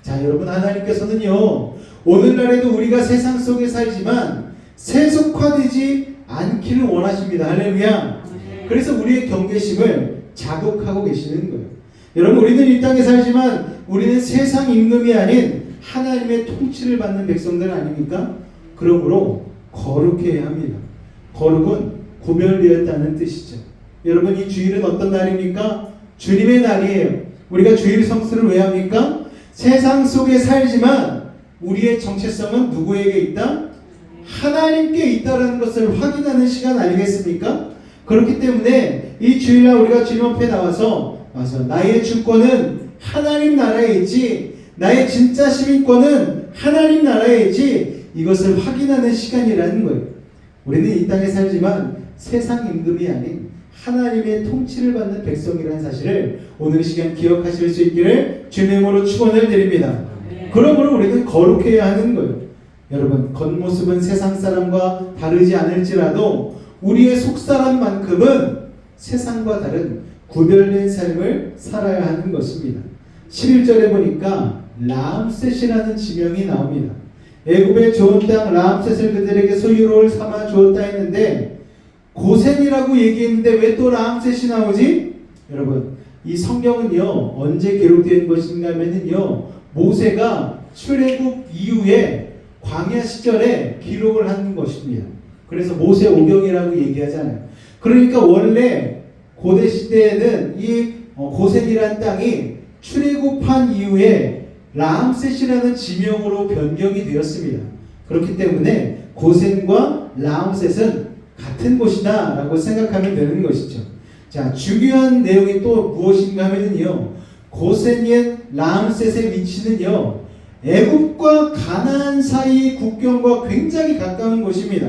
자, 여러분, 하나님께서는요 오늘날에도 우리가 세상 속에 살지만 세속화되지 않기를 원하십니다. 할렐루야. 그래서 우리의 경계심을 자극하고 계시는 거예요. 여러분, 우리는 이 땅에 살지만 우리는 세상 임금이 아닌 하나님의 통치를 받는 백성들 아닙니까? 그러므로 거룩해야 합니다. 거룩은 구별되었다는 뜻이죠. 여러분, 이 주일은 어떤 날입니까? 주님의 날이에요. 우리가 주일 성수를 왜 합니까? 세상 속에 살지만 우리의 정체성은 누구에게 있다? 하나님께 있다는 것을 확인하는 시간 아니겠습니까? 그렇기 때문에 이 주일날 우리가 주님 앞에 나와서 나의 주권은 하나님 나라에 있지, 나의 진짜 시민권은 하나님 나라에 있지, 이것을 확인하는 시간이라는 거예요. 우리는 이 땅에 살지만 세상 임금이 아닌 하나님의 통치를 받는 백성이라는 사실을 오늘 이 시간 기억하실 수 있기를 주님으로 축원을 드립니다. 그러므로 우리는 거룩해야 하는 거예요. 여러분, 겉모습은 세상 사람과 다르지 않을지라도 우리의 속사람만큼은 세상과 다른 구별된 삶을 살아야 하는 것입니다. 11절에 보니까 라암셋이라는 지명이 나옵니다. 애굽의 좋은 땅 라암셋을 그들에게 소유로 삼아 주었다 했는데 고센이라고 얘기했는데 왜 또 라암셋이 나오지? 여러분, 이 성경은요 언제 기록된 것인가 하면요 모세가 출애굽 이후에 광야 시절에 기록을 하는 것입니다. 그래서 모세 오경이라고 얘기하잖아요. 그러니까 원래 고대 시대에는 이 고센이라는 땅이 출애굽한 이후에 라암셋이라는 지명으로 변경이 되었습니다. 그렇기 때문에 고센과 라암셋은 같은 곳이다 라고 생각하면 되는 것이죠. 자, 중요한 내용이 또 무엇인가 하면요 고센의 라암셋의 위치는요 애굽과 가나안 사이 국경과 굉장히 가까운 곳입니다.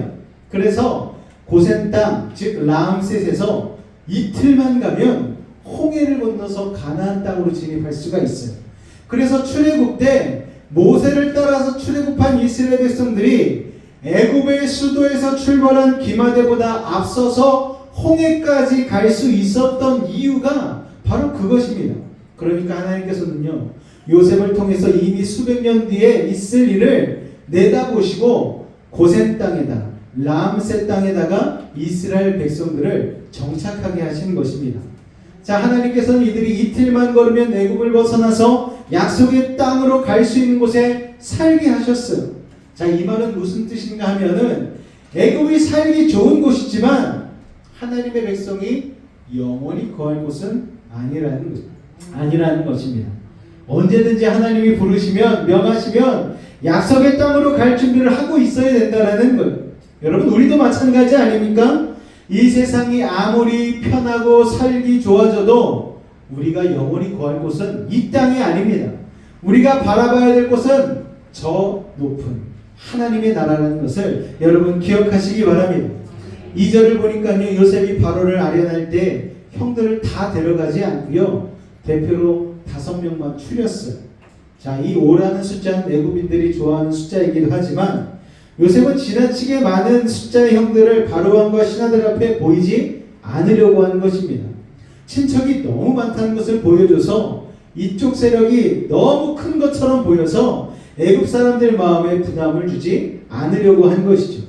그래서 고센 땅, 즉 라암셋에서 이틀만 가면 홍해를 건너서 가나안 땅으로 진입할 수가 있어요. 그래서 출애굽 때 모세를 따라서 출애굽한 이스라엘 백성들이 애굽의 수도에서 출발한 기마대보다 앞서서 홍해까지 갈 수 있었던 이유가 바로 그것입니다. 그러니까 하나님께서는요 요셉을 통해서 이미 수백 년 뒤에 있을 일을 내다보시고 고센 땅에다 라암셋 땅에다가 이스라엘 백성들을 정착하게 하신 것입니다. 자, 하나님께서는 이들이 이틀만 걸으면 애굽을 벗어나서 약속의 땅으로 갈 수 있는 곳에 살게 하셨어요. 자, 이 말은 무슨 뜻인가 하면은 애굽이 살기 좋은 곳이지만 하나님의 백성이 영원히 거할 곳은 아니라는 것입니다. 언제든지 하나님이 부르시면 명하시면 약속의 땅으로 갈 준비를 하고 있어야 된다는 거예요. 여러분, 우리도 마찬가지 아닙니까? 이 세상이 아무리 편하고 살기 좋아져도 우리가 영원히 거할 곳은 이 땅이 아닙니다. 우리가 바라봐야 될 곳은 저 높은 하나님의 나라라는 것을 여러분 기억하시기 바랍니다. 2절을 보니까요 요셉이 바로를 아련할 때 형들을 다 데려가지 않고요 대표로 5명만 추렸어요. 자, 이 5라는 숫자는 애굽인들이 좋아하는 숫자이기도 하지만 요셉은 지나치게 많은 숫자의 형들을 바로왕과 신하들 앞에 보이지 않으려고 하는 것입니다. 친척이 너무 많다는 것을 보여줘서 이쪽 세력이 너무 큰 것처럼 보여서 애굽 사람들 마음에 부담을 주지 않으려고 한 것이죠.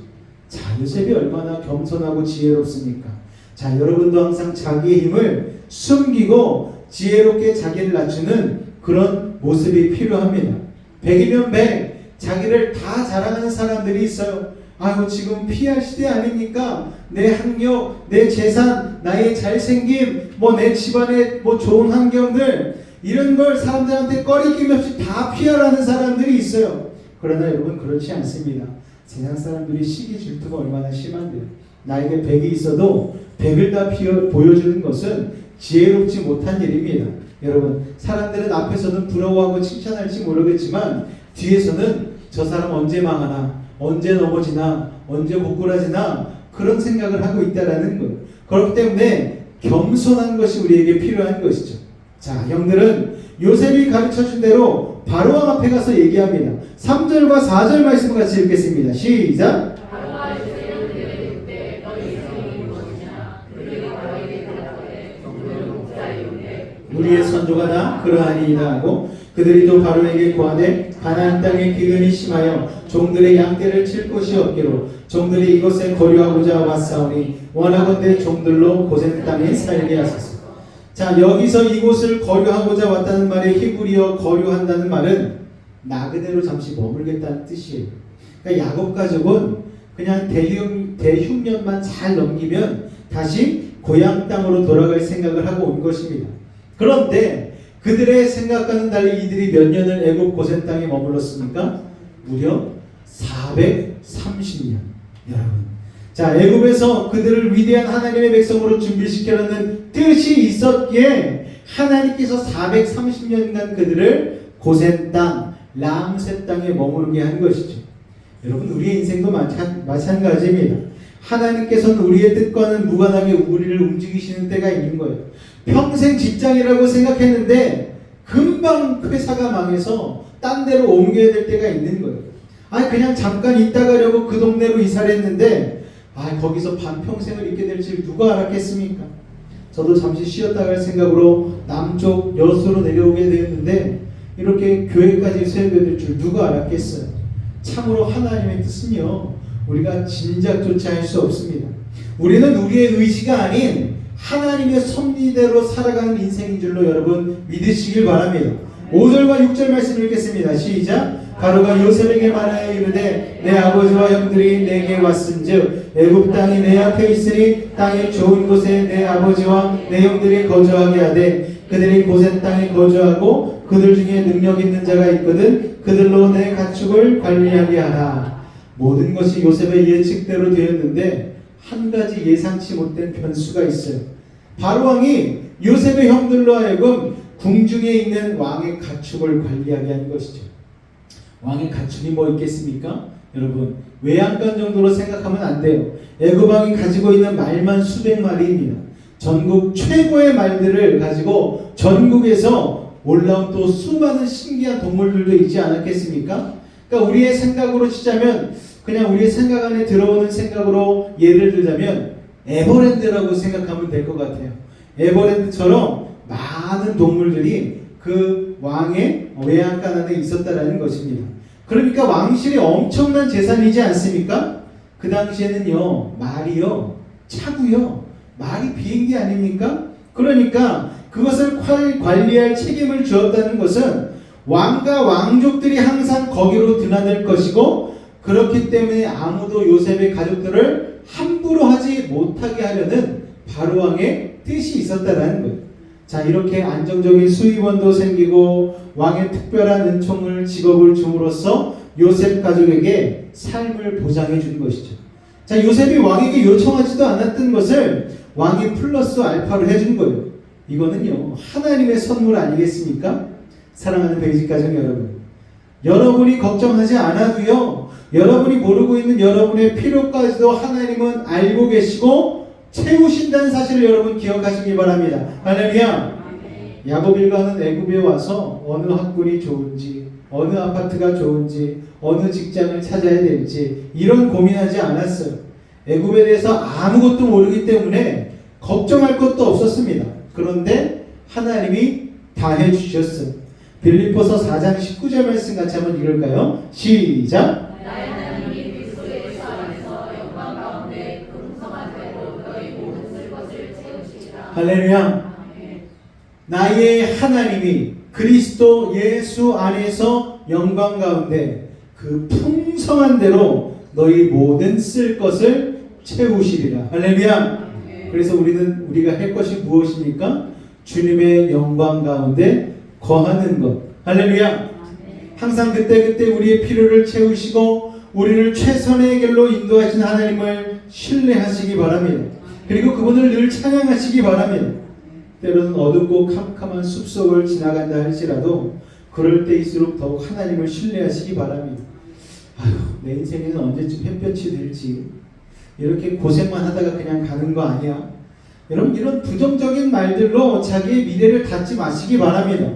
자, 요셉이 얼마나 겸손하고 지혜롭습니까? 자, 여러분도 항상 자기의 힘을 숨기고 지혜롭게 자기를 낮추는 그런 모습이 필요합니다. 100이면 100 자기를 다 자랑하는 사람들이 있어요. 아유, 지금 PR 시대 아닙니까? 내 학력, 내 재산, 나의 잘생김, 내 집안의 좋은 환경들, 이런 걸 사람들한테 꺼리낌 없이 다 PR하는 사람들이 있어요. 그러나 여러분 그렇지 않습니다. 세상 사람들이 시기 질투가 얼마나 심한데요. 나에게 100이 있어도 100을 다 보여주는 것은 지혜롭지 못한 일입니다. 여러분, 사람들은 앞에서는 부러워하고 칭찬할지 모르겠지만 뒤에서는 저 사람 언제 망하나, 언제 넘어지나, 언제 고꾸라지나 그런 생각을 하고 있다라는 것. 그렇기 때문에 겸손한 것이 우리에게 필요한 것이죠. 자, 형들은 요셉이 가르쳐준 대로 바로왕 앞에 가서 얘기합니다. 3절과 4절 말씀을 같이 읽겠습니다. 시작! 우리의 선조가 다 그러하니이다 하고 그들이 또 바로에게 고하되 가나안 땅에 기근이 심하여 종들의 양떼를 칠 곳이 없기로 종들이 이곳에 거류하고자 왔사오니 원하건대 종들로 고센 땅에 살게 하소서. 자, 여기서 이곳을 거류하고자 왔다는 말에 히브리어 거류한다는 말은 나그네로 잠시 머물겠다는 뜻이에요. 그러니까 야곱 가족은 그냥 대흉년만 잘 넘기면 다시 고향 땅으로 돌아갈 생각을 하고 온 것입니다. 그런데 그들의 생각과는 달리 이들이 몇 년을 애굽 고센 땅에 머물렀습니까? 무려 430년. 여러분, 자, 애굽에서 그들을 위대한 하나님의 백성으로 준비시키려는 뜻이 있었기에 하나님께서 430년간 그들을 고센 땅, 람셋 땅에 머무르게 한 것이죠. 여러분, 우리의 인생도 마찬가지입니다. 하나님께서는 우리의 뜻과는 무관하게 우리를 움직이시는 때가 있는 거예요. 평생 직장이라고 생각했는데 금방 회사가 망해서 딴 데로 옮겨야 될 때가 있는 거예요. 아니, 그냥 잠깐 있다 가려고 그 동네로 이사를 했는데 거기서 반평생을 있게 될 줄 누가 알았겠습니까? 저도 잠시 쉬었다 갈 생각으로 남쪽 여수로 내려오게 되었는데 이렇게 교회까지 세우게 될 줄 누가 알았겠어요? 참으로 하나님의 뜻은요, 우리가 짐작조차 할 수 없습니다. 우리는 우리의 의지가 아닌 하나님의 섭리대로 살아가는 인생인 줄로 여러분 믿으시길 바랍니다. 5절과 6절 말씀 읽겠습니다. 시작! 바로가 요셉에게 말하여 이르되 내 아버지와 형들이 내게 왔은즉 애굽 땅이 내 앞에 있으니 땅의 좋은 곳에 내 아버지와 내 형들이 거주하게 하되 그들이 고센 땅에 거주하고 그들 중에 능력 있는 자가 있거든 그들로 내 가축을 관리하게 하라. 모든 것이 요셉의 예측대로 되었는데 한 가지 예상치 못된 변수가 있어요. 바로왕이 요셉의 형들로 하여금 궁중에 있는 왕의 가축을 관리하게 한 것이죠. 왕의 가축이 뭐 있겠습니까? 여러분, 외양간 정도로 생각하면 안 돼요. 애굽 왕이 가지고 있는 말만 수백 마리입니다. 전국 최고의 말들을 가지고 전국에서 올라온 또 수많은 신기한 동물들도 있지 않았겠습니까? 그러니까 우리의 생각으로 치자면, 그냥 우리의 생각 안에 들어오는 생각으로 예를 들자면 에버랜드라고 생각하면 될 것 같아요. 에버랜드처럼 많은 동물들이 그 왕의 외양간 안에 있었다라는 것입니다. 그러니까 왕실의 엄청난 재산이지 않습니까? 그 당시에는요, 말이요, 차고요, 말이 비행기 아닙니까? 그러니까 그것을 관리할 책임을 주었다는 것은 왕과 왕족들이 항상 거기로 드나들 것이고, 그렇기 때문에 아무도 요셉의 가족들을 함부로 하지 못하게 하려는 바로왕의 뜻이 있었다는 거예요. 자, 이렇게 안정적인 수입원도 생기고 왕의 특별한 은총을 직업을 줌으로써 요셉 가족에게 삶을 보장해 준 것이죠. 자, 요셉이 왕에게 요청하지도 않았던 것을 왕이 플러스 알파로 해준 거예요. 이거는요, 하나님의 선물 아니겠습니까? 사랑하는 베이직 가정 여러분, 여러분이 걱정하지 않아도요, 여러분이 모르고 있는 여러분의 필요까지도 하나님은 알고 계시고 채우신다는 사실을 여러분 기억하시기 바랍니다. 할렐루야. 야곱 일가는 애굽에 와서 어느 학군이 좋은지, 어느 아파트가 좋은지, 어느 직장을 찾아야 될지 이런 고민하지 않았어요. 애굽에 대해서 아무것도 모르기 때문에 걱정할 것도 없었습니다. 그런데 하나님이 다 해주셨어요. 빌립보서 4장 19절 말씀 같이 한번 읽을까요? 시작! 할렐루야. 나의 하나님이 그리스도 예수 안에서 영광 가운데 그 풍성한 대로 너희 모든 쓸 것을 채우시리라. 할렐루야. 그래서 우리가 할 것이 무엇입니까? 주님의 영광 가운데 거하는 것. 할렐루야. 항상 그때그때 우리의 필요를 채우시고 우리를 최선의 길로 인도하신 하나님을 신뢰하시기 바랍니다. 그리고 그분을 늘 찬양하시기 바랍니다. 때로는 어둡고 캄캄한 숲속을 지나간다 할지라도 그럴 때일수록 더욱 하나님을 신뢰하시기 바랍니다. 아휴, 내 인생에는 언제쯤 햇볕이 들지, 이렇게 고생만 하다가 그냥 가는 거 아니야? 여러분, 이런 부정적인 말들로 자기의 미래를 닫지 마시기 바랍니다.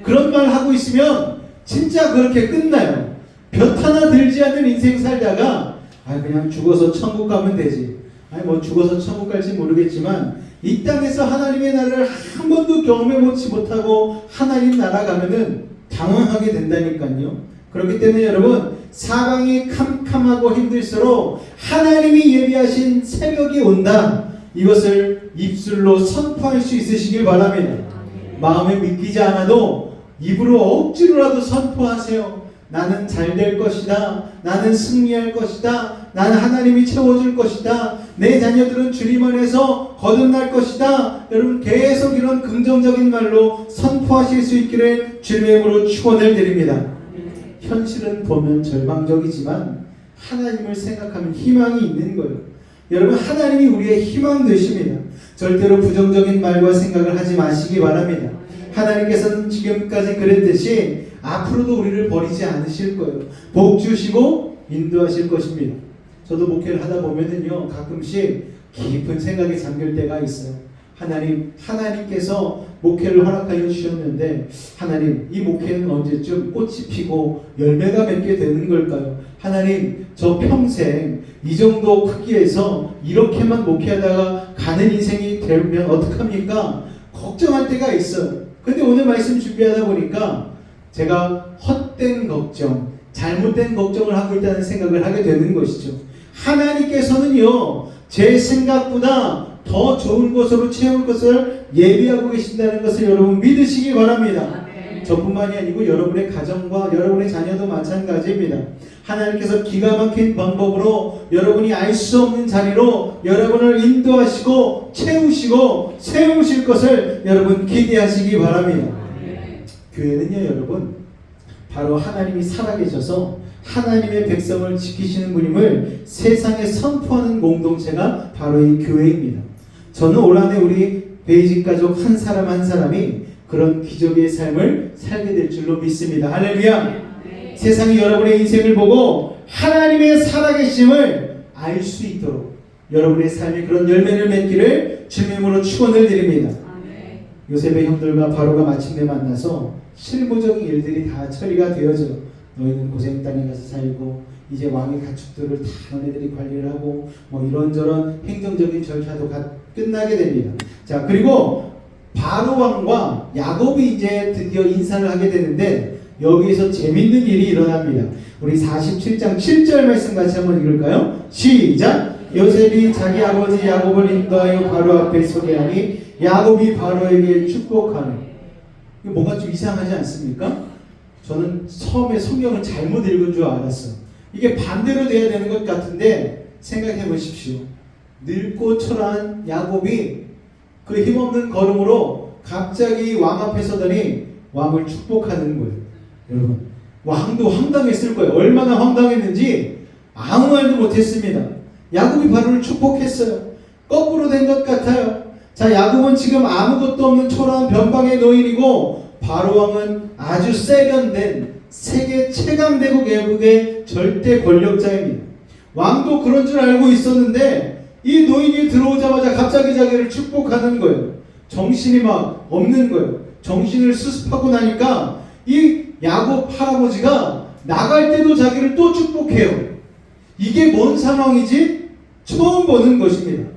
그런 말 하고 있으면 진짜 그렇게 끝나요. 볕 하나 들지 않는 인생 살다가 그냥 죽어서 천국 가면 되지. 뭐 죽어서 천국 갈지 모르겠지만 이 땅에서 하나님의 나라를 한 번도 경험해보지 못하고 하나님 나라 가면은 당황하게 된다니까요. 그렇기 때문에 여러분, 사방이 캄캄하고 힘들수록 하나님이 예비하신 새벽이 온다, 이것을 입술로 선포할 수 있으시길 바랍니다. 마음에 믿기지 않아도 입으로 억지로라도 선포하세요. 나는 잘 될 것이다. 나는 승리할 것이다. 나는 하나님이 채워줄 것이다. 내 자녀들은 주님 안에서 거듭날 것이다. 여러분, 계속 이런 긍정적인 말로 선포하실 수 있기를 주님의 이름으로 축원을 드립니다. 현실은 보면 절망적이지만 하나님을 생각하면 희망이 있는 거예요. 여러분, 하나님이 우리의 희망 되십니다. 절대로 부정적인 말과 생각을 하지 마시기 바랍니다. 하나님께서는 지금까지 그랬듯이 앞으로도 우리를 버리지 않으실 거예요. 복 주시고 인도하실 것입니다. 저도 목회를 하다 보면은요, 가끔씩 깊은 생각에 잠길 때가 있어요. 하나님께서 목회를 허락하여 주셨는데, 하나님, 이 목회는 언제쯤 꽃이 피고 열매가 맺게 되는 걸까요? 하나님, 저 평생 이 정도 크기에서 이렇게만 목회하다가 가는 인생이 되면 어떡합니까? 걱정할 때가 있어요. 근데 오늘 말씀 준비하다 보니까 제가 헛된 걱정, 잘못된 걱정을 하고 있다는 생각을 하게 되는 것이죠. 하나님께서는요, 제 생각보다 더 좋은 것으로 채울 것을 예비하고 계신다는 것을 여러분 믿으시기 바랍니다. 저뿐만이 아니고 여러분의 가정과 여러분의 자녀도 마찬가지입니다. 하나님께서 기가 막힌 방법으로 여러분이 알 수 없는 자리로 여러분을 인도하시고 채우시고 세우실 것을 여러분 기대하시기 바랍니다. 교회는요, 여러분, 바로 하나님이 살아계셔서 하나님의 백성을 지키시는 분임을 세상에 선포하는 공동체가 바로 이 교회입니다. 저는 올 한해 우리 베이직 가족 한 사람 한 사람이 그런 기적의 삶을 살게 될 줄로 믿습니다. 할렐루야! 세상이 여러분의 인생을 보고 하나님의 살아계심을 알 수 있도록 여러분의 삶이 그런 열매를 맺기를 주님의 이름으로 축원을 드립니다. 요셉의 형들과 바로가 마침내 만나서 실무적인 일들이 다 처리가 되어져, 너희는 고생 땅에 가서 살고 이제 왕의 가축들을 다 너희들이 관리를 하고 뭐 이런저런 행정적인 절차도 끝나게 됩니다. 자, 그리고 바로 왕과 야곱이 이제 드디어 인사를 하게 되는데 여기에서 재밌는 일이 일어납니다. 우리 47장 7절 말씀 같이 한번 읽을까요? 시작! 요셉이 자기 아버지 야곱을 인도하여 바로 앞에 서게 하니 야곱이 바로에게 축복하네. 이거 뭔가 좀 이상하지 않습니까? 저는 처음에 성경을 잘못 읽은 줄 알았어요. 이게 반대로 돼야 되는 것 같은데 생각해 보십시오. 늙고 초라한 야곱이 그 힘없는 걸음으로 갑자기 왕 앞에 서더니 왕을 축복하는 거예요. 여러분, 왕도 황당했을 거예요. 얼마나 황당했는지 아무 말도 못했습니다. 야곱이 바로를 축복했어요. 거꾸로 된 것 같아요. 자, 야곱은 지금 아무것도 없는 초라한 변방의 노인이고 바로 왕은 아주 세련된 세계 최강대국 애국의 절대 권력자입니다. 왕도 그런 줄 알고 있었는데 이 노인이 들어오자마자 갑자기 자기를 축복하는 거예요. 정신이 막 없는 거예요. 정신을 수습하고 나니까 이 야곱 할아버지가 나갈 때도 자기를 또 축복해요. 이게 뭔 상황이지? 처음 보는 것입니다.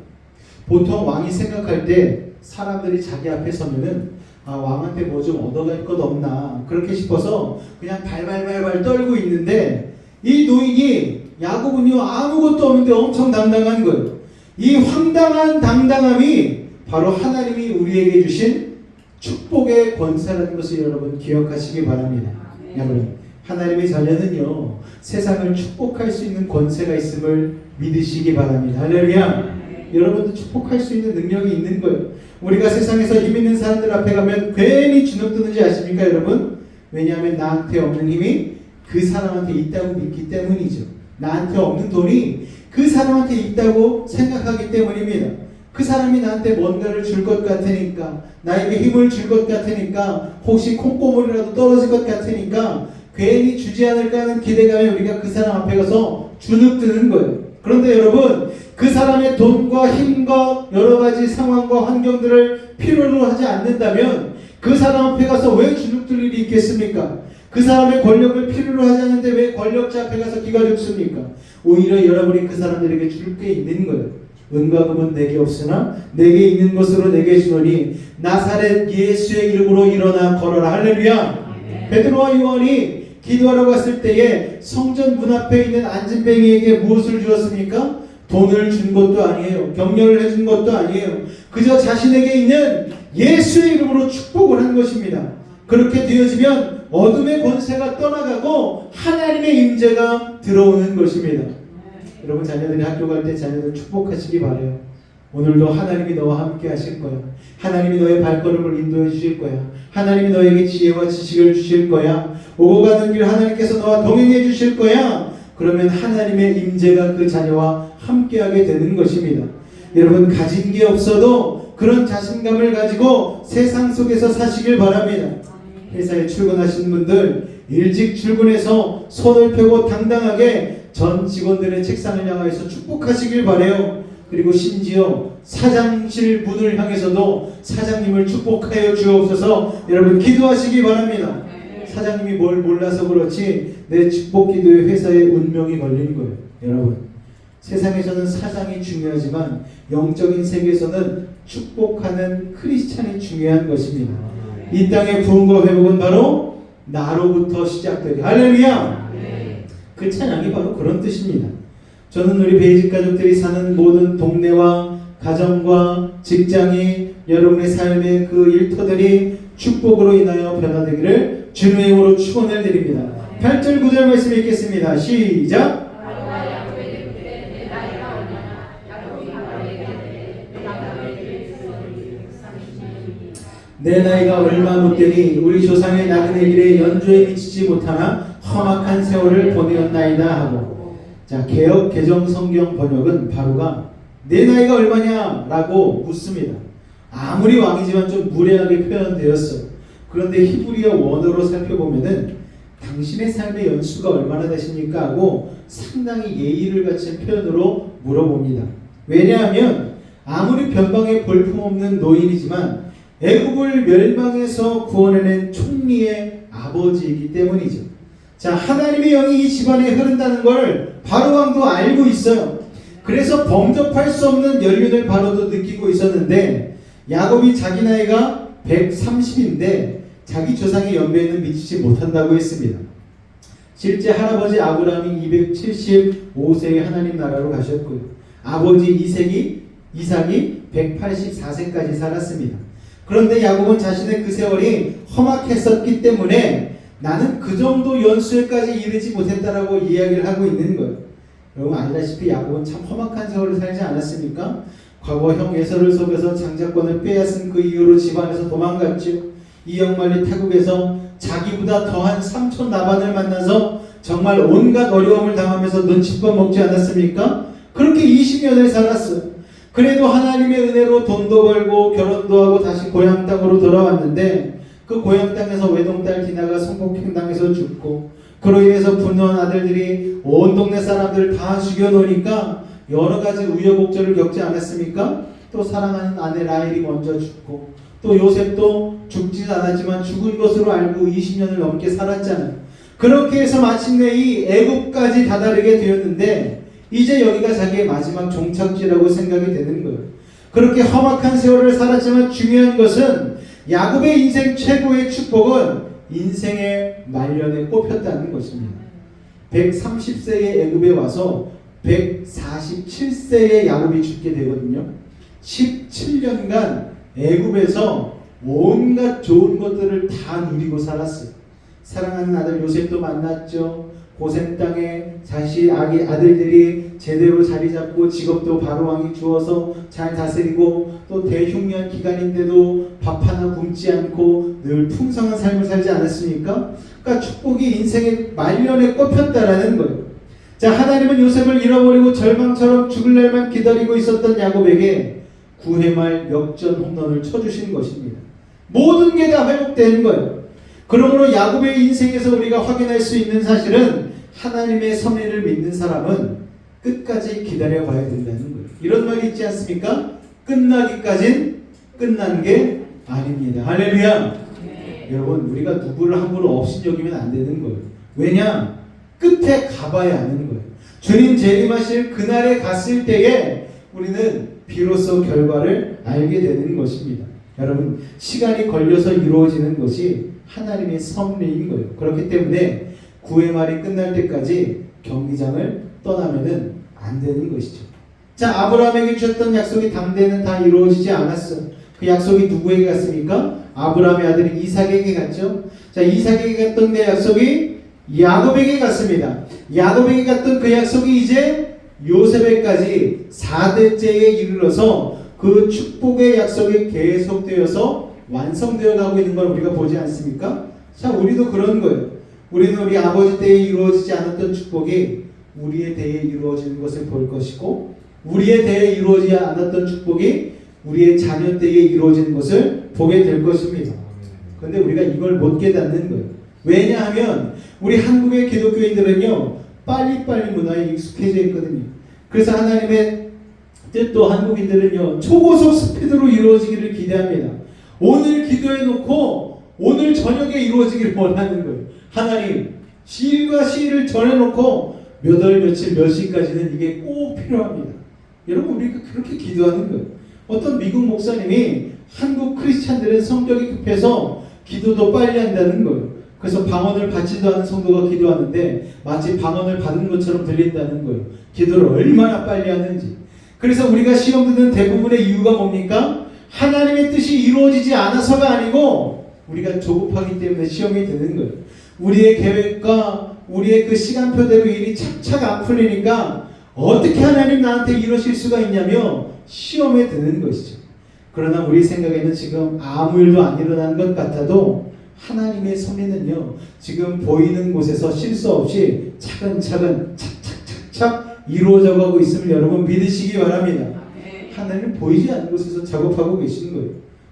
보통 왕이 생각할 때 사람들이 자기 앞에 서면은 왕한테 뭐 좀 얻어갈 것 없나 그렇게 싶어서 그냥 발발발발 떨고 있는데 이 노인이 야곱은요 아무것도 없는데 엄청 당당한 거예요. 이 황당한 당당함이 바로 하나님이 우리에게 주신 축복의 권세라는 것을 여러분 기억하시기 바랍니다. 여러분, 하나님의 자녀는요 세상을 축복할 수 있는 권세가 있음을 믿으시기 바랍니다. 할렐루야. 여러분도 축복할 수 있는 능력이 있는 거예요. 우리가 세상에서 힘 있는 사람들 앞에 가면 괜히 주눅 드는지 아십니까, 여러분? 왜냐하면 나한테 없는 힘이 그 사람한테 있다고 믿기 때문이죠. 나한테 없는 돈이 그 사람한테 있다고 생각하기 때문입니다. 그 사람이 나한테 뭔가를 줄 것 같으니까, 나에게 힘을 줄 것 같으니까, 혹시 콩고물이라도 떨어질 것 같으니까 괜히 주지 않을까 하는 기대감에 우리가 그 사람 앞에 가서 주눅드는 거예요. 그런데 여러분, 그 사람의 돈과 힘과 여러 가지 상황과 환경들을 필요로 하지 않는다면 그 사람 앞에 가서 왜 주눅들 일이 있겠습니까? 그 사람의 권력을 필요로 하지 않는데 왜 권력자 앞에 가서 기가 죽습니까? 오히려 여러분이 그 사람들에게 줄 게 있는 거예요. 은과 금은 내게 없으나 내게 있는 것으로 내게 주노니 나사렛 예수의 이름으로 일어나 걸어라. 할렐루야. 베드로와 요한이 기도하러 갔을 때에 성전 문 앞에 있는 안진뱅이에게 무엇을 주었습니까? 돈을 준 것도 아니에요. 격려를 해준 것도 아니에요. 그저 자신에게 있는 예수의 이름으로 축복을 한 것입니다. 그렇게 되어지면 어둠의 권세가 떠나가고 하나님의 임재가 들어오는 것입니다. 여러분, 자녀들이 학교 갈 때 자녀들 축복하시기 바라요. 오늘도 하나님이 너와 함께 하실 거야. 하나님이 너의 발걸음을 인도해 주실 거야. 하나님이 너에게 지혜와 지식을 주실 거야. 오고 가는 길 하나님께서 너와 동행해 주실 거야. 그러면 하나님의 임재가 그 자녀와 함께하게 되는 것입니다. 여러분, 가진 게 없어도 그런 자신감을 가지고 세상 속에서 사시길 바랍니다. 회사에 출근하시는 분들, 일찍 출근해서 손을 펴고 당당하게 전 직원들의 책상을 향해서 축복하시길 바라요. 그리고 심지어 사장실 문을 향해서도 사장님을 축복하여 주옵소서 여러분 기도하시기 바랍니다. 사장님이 뭘 몰라서 그렇지 내 축복 기도에 회사의 운명이 걸린 거예요. 여러분, 세상에서는 사장이 중요하지만 영적인 세계에서는 축복하는 크리스찬이 중요한 것입니다. 이 땅의 부흥과 회복은 바로 나로부터 시작되게. 할렐루야. 그 찬양이 바로 그런 뜻입니다. 저는 우리 베이직 가족들이 사는 모든 동네와 가정과 직장이 여러분의 삶의 그 일터들이 축복으로 인하여 변화되기를 주님의 이름으로 축원을 드립니다. 8절 9절 말씀 읽겠습니다. 시작. 내 나이가 얼마 못되니 우리 조상의 나그네 길에 연주에 미치지 못하나 험악한 세월을 보내었나이다 하고, 자, 개역 개정 성경 번역은 바로가 내 나이가 얼마냐 라고 묻습니다. 아무리 왕이지만 좀 무례하게 표현되었어요. 그런데 히브리어 원어로 살펴보면은 당신의 삶의 연수가 얼마나 되십니까 하고 상당히 예의를 갖춘 표현으로 물어봅니다. 왜냐하면 아무리 변방에 볼품없는 노인이지만 애굽을 멸망해서 구원해낸 총리의 아버지이기 때문이죠. 자, 하나님의 영이 이 집안에 흐른다는 걸 바로왕도 알고 있어요. 그래서 범접할 수 없는 연륜을 바로도 느끼고 있었는데, 야곱이 자기 나이가 130인데 자기 조상의 연배에는 미치지 못한다고 했습니다. 실제 할아버지 아브라함이 275세에 하나님 나라로 가셨고요. 아버지 이삭이 184세까지 살았습니다. 그런데 야곱은 자신의 그 세월이 험악했었기 때문에 나는 그 정도 연수에까지 이르지 못했다라고 이야기를 하고 있는 거예요. 여러분 알다시피 야곱은 참 험악한 세월을 살지 않았습니까? 과거 형 에서를 속여서 장자권을 빼앗은 그 이후로 집안에서 도망갔죠. 이역만리 타국에서 자기보다 더한 삼촌 라반을 만나서 정말 온갖 어려움을 당하면서 눈칫밥 먹지 않았습니까? 그렇게 20년을 살았어요. 그래도 하나님의 은혜로 돈도 벌고 결혼도 하고 다시 고향 땅으로 돌아왔는데, 그 고향 땅에서 외동딸 디나가 성폭행당해서 죽고, 그로 인해서 분노한 아들들이 온 동네 사람들을 다 죽여놓으니까 여러 가지 우여곡절을 겪지 않았습니까? 또 사랑하는 아내 라헬이 먼저 죽고, 또 요셉도 죽지는 않았지만 죽은 것으로 알고 20년을 넘게 살았잖아요. 그렇게 해서 마침내 이 애굽까지 다다르게 되었는데, 이제 여기가 자기의 마지막 종착지라고 생각이 되는 거예요. 그렇게 험악한 세월을 살았지만 중요한 것은 야곱의 인생 최고의 축복은 인생의 말년에 꼽혔다는 것입니다. 130세의 애굽에 와서 147세의 야곱이 죽게 되거든요. 17년간 애굽에서 온갖 좋은 것들을 다 누리고 살았어요. 사랑하는 아들 요셉도 만났죠. 고센 땅에 자신 아들들이 제대로 자리 잡고 직업도 바로왕이 주어서 잘 다스리고 또 대흉년 기간인데도 밥 하나 굶지 않고 늘 풍성한 삶을 살지 않았습니까? 그러니까 축복이 인생의 말년에 꼽혔다라는 거예요. 자, 하나님은 요셉을 잃어버리고 절망처럼 죽을 날만 기다리고 있었던 야곱에게 9회 말 역전 홈런을 쳐주신 것입니다. 모든 게 다 회복되는 거예요. 그러므로 야곱의 인생에서 우리가 확인할 수 있는 사실은 하나님의 섭리를 믿는 사람은 끝까지 기다려 봐야 된다는 거예요. 이런 말이 있지 않습니까? 끝나기까진 끝난 게 아닙니다. 할렐루야. 네. 여러분, 우리가 누구를 함부로 업신여기면 안 되는 거예요. 왜냐? 끝에 가봐야 아는 거예요. 주님 재림하실 그날에 갔을 때에 우리는 비로소 결과를 알게 되는 것입니다. 여러분, 시간이 걸려서 이루어지는 것이 하나님의 섭리인 거예요. 그렇기 때문에 9회 말이 끝날 때까지 경기장을 떠나면은 안 되는 것이죠. 자, 아브라함에게 주셨던 약속이 당대는 다 이루어지지 않았어. 그 약속이 누구에게 갔습니까? 아브라함의 아들 이삭에게 갔죠. 자, 이삭에게 갔던 그 약속이 야곱에게 갔습니다. 야곱에게 갔던 그 약속이 이제 요셉에까지 4대째에 이르러서 그 축복의 약속이 계속되어서 완성되어 가고 있는 걸 우리가 보지 않습니까? 자, 우리도 그런 거예요. 우리는 우리 아버지 때에 이루어지지 않았던 축복이 우리의 때에 이루어지는 것을 볼 것이고, 우리의 때에 이루어지지 않았던 축복이 우리의 자녀 때에 이루어지는 것을 보게 될 것입니다. 그런데 우리가 이걸 못 깨닫는 거예요. 왜냐하면 우리 한국의 기독교인들은요, 빨리빨리 문화에 익숙해져 있거든요. 그래서 하나님의 뜻도 한국인들은요, 초고속 스피드로 이루어지기를 기대합니다. 오늘 기도해 놓고 오늘 저녁에 이루어지기를 원하는 거예요. 하나님, 시일과 시일을 정해놓고 몇 월 며칠 몇 시까지는 이게 꼭 필요합니다. 여러분, 우리가 그렇게 기도하는 거예요. 어떤 미국 목사님이 한국 크리스찬들은 성격이 급해서 기도도 빨리 한다는 거예요. 그래서 방언을 받지도 않은 성도가 기도하는데 마치 방언을 받은 것처럼 들린다는 거예요. 기도를 얼마나 빨리 하는지. 그래서 우리가 시험 듣는 대부분의 이유가 뭡니까? 하나님의 뜻이 이루어지지 않아서가 아니고 우리가 조급하기 때문에 시험이 드는 거예요. 우리의 계획과 우리의 그 시간표대로 일이 착착 안 풀리니까 어떻게 하나님 나한테 이러실 수가 있냐며 시험에 드는 것이죠. 그러나 우리 생각에는 지금 아무 일도 안 일어난 것 같아도 하나님의 섭리는요, 지금 보이는 곳에서 실수 없이 차근차근 착착착착 이루어져 가고 있음을 여러분 믿으시기 바랍니다. 하나님 보이지 않는 곳에서 작업하고 계시는 거예요.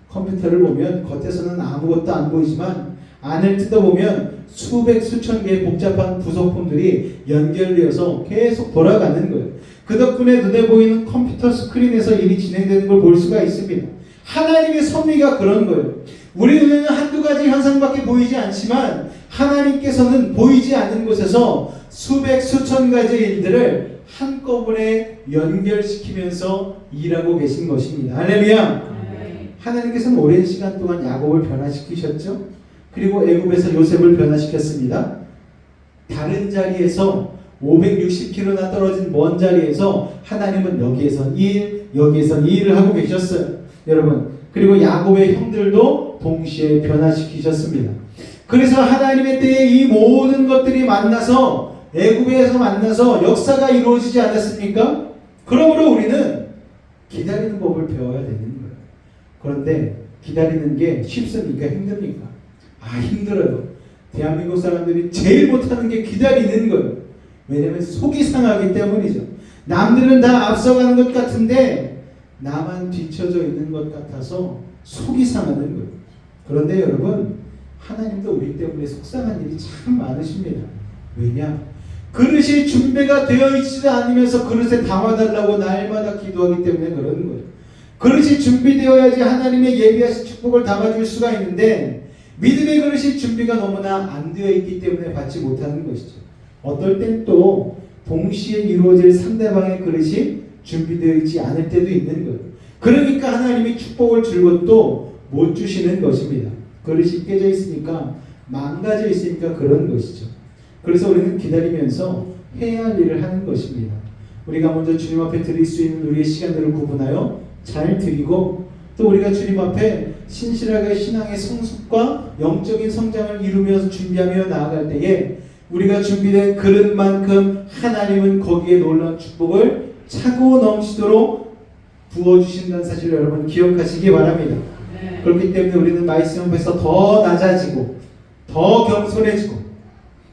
컴퓨터를 보면 겉에서는 아무것도 안 보이지만 안을 뜯어보면 수백 수천 개의 복잡한 부속품들이 연결되어서 계속 돌아가는 거예요. 그 덕분에 눈에 보이는 컴퓨터 스크린에서 일이 진행되는 걸 볼 수가 있습니다. 하나님의 섭리가 그런 거예요. 우리 눈에는 한두 가지 현상밖에 보이지 않지만 하나님께서는 보이지 않는 곳에서 수백 수천 가지의 일들을 한꺼번에 연결시키면서 일하고 계신 것입니다. 할렐루야. 하나님께서는 오랜 시간 동안 야곱을 변화시키셨죠. 그리고 애굽에서 요셉을 변화시켰습니다. 다른 자리에서 560km나 떨어진 먼 자리에서 하나님은 여기에선 2일, 여기에선 2일을 하고 계셨어요. 여러분, 그리고 야곱의 형들도 동시에 변화시키셨습니다. 그래서 하나님의 때에 이 모든 것들이 만나서 애굽에서 만나서 역사가 이루어지지 않았습니까? 그러므로 우리는 기다리는 법을 배워야 되는 거예요. 그런데 기다리는 게 쉽습니까? 힘듭니까? 힘들어요. 대한민국 사람들이 제일 못하는 게 기다리는 거예요. 왜냐하면 속이 상하기 때문이죠. 남들은 다 앞서가는 것 같은데 나만 뒤쳐져 있는 것 같아서 속이 상하는 거예요. 그런데 여러분, 하나님도 우리 때문에 속상한 일이 참 많으십니다. 왜냐? 그릇이 준비가 되어 있지도 않으면서 그릇에 담아달라고 날마다 기도하기 때문에 그러는 거예요. 그릇이 준비되어야지 하나님의 예비하신 축복을 담아줄 수가 있는데 믿음의 그릇이 준비가 너무나 안 되어 있기 때문에 받지 못하는 것이죠. 어떨 땐 또 동시에 이루어질 상대방의 그릇이 준비되어 있지 않을 때도 있는 거예요. 그러니까 하나님이 축복을 줄 것도 못 주시는 것입니다. 그릇이 깨져 있으니까, 망가져 있으니까 그런 것이죠. 그래서 우리는 기다리면서 해야 할 일을 하는 것입니다. 우리가 먼저 주님 앞에 드릴 수 있는 우리의 시간들을 구분하여 잘 드리고, 또 우리가 주님 앞에 신실하게 신앙의 성숙과 영적인 성장을 이루면서 준비하며 나아갈 때에 우리가 준비된 그릇만큼 하나님은 거기에 놀라운 축복을 차고 넘치도록 부어주신다는 사실을 여러분 기억하시기 바랍니다. 그렇기 때문에 우리는 말씀 앞에서 더 낮아지고 더 겸손해지고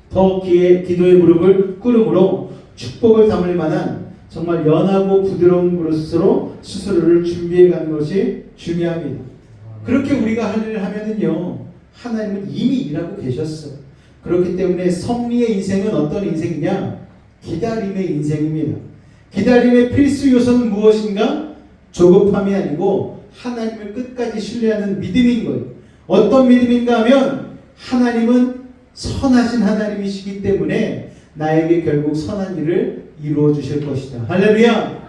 더 기도의 무릎을 꿇음으로 축복을 담을 만한 정말 연하고 부드러운 그릇으로 스스로를 준비해가는 것이 중요합니다. 그렇게 우리가 할 일을 하면은요, 하나님은 이미 일하고 계셨어요. 그렇기 때문에 섭리의 인생은 어떤 인생이냐? 기다림의 인생입니다. 기다림의 필수 요소는 무엇인가? 조급함이 아니고 하나님을 끝까지 신뢰하는 믿음인 거예요. 어떤 믿음인가 하면 하나님은 선하신 하나님이시기 때문에 나에게 결국 선한 일을 이루어 주실 것이다. 할렐루야!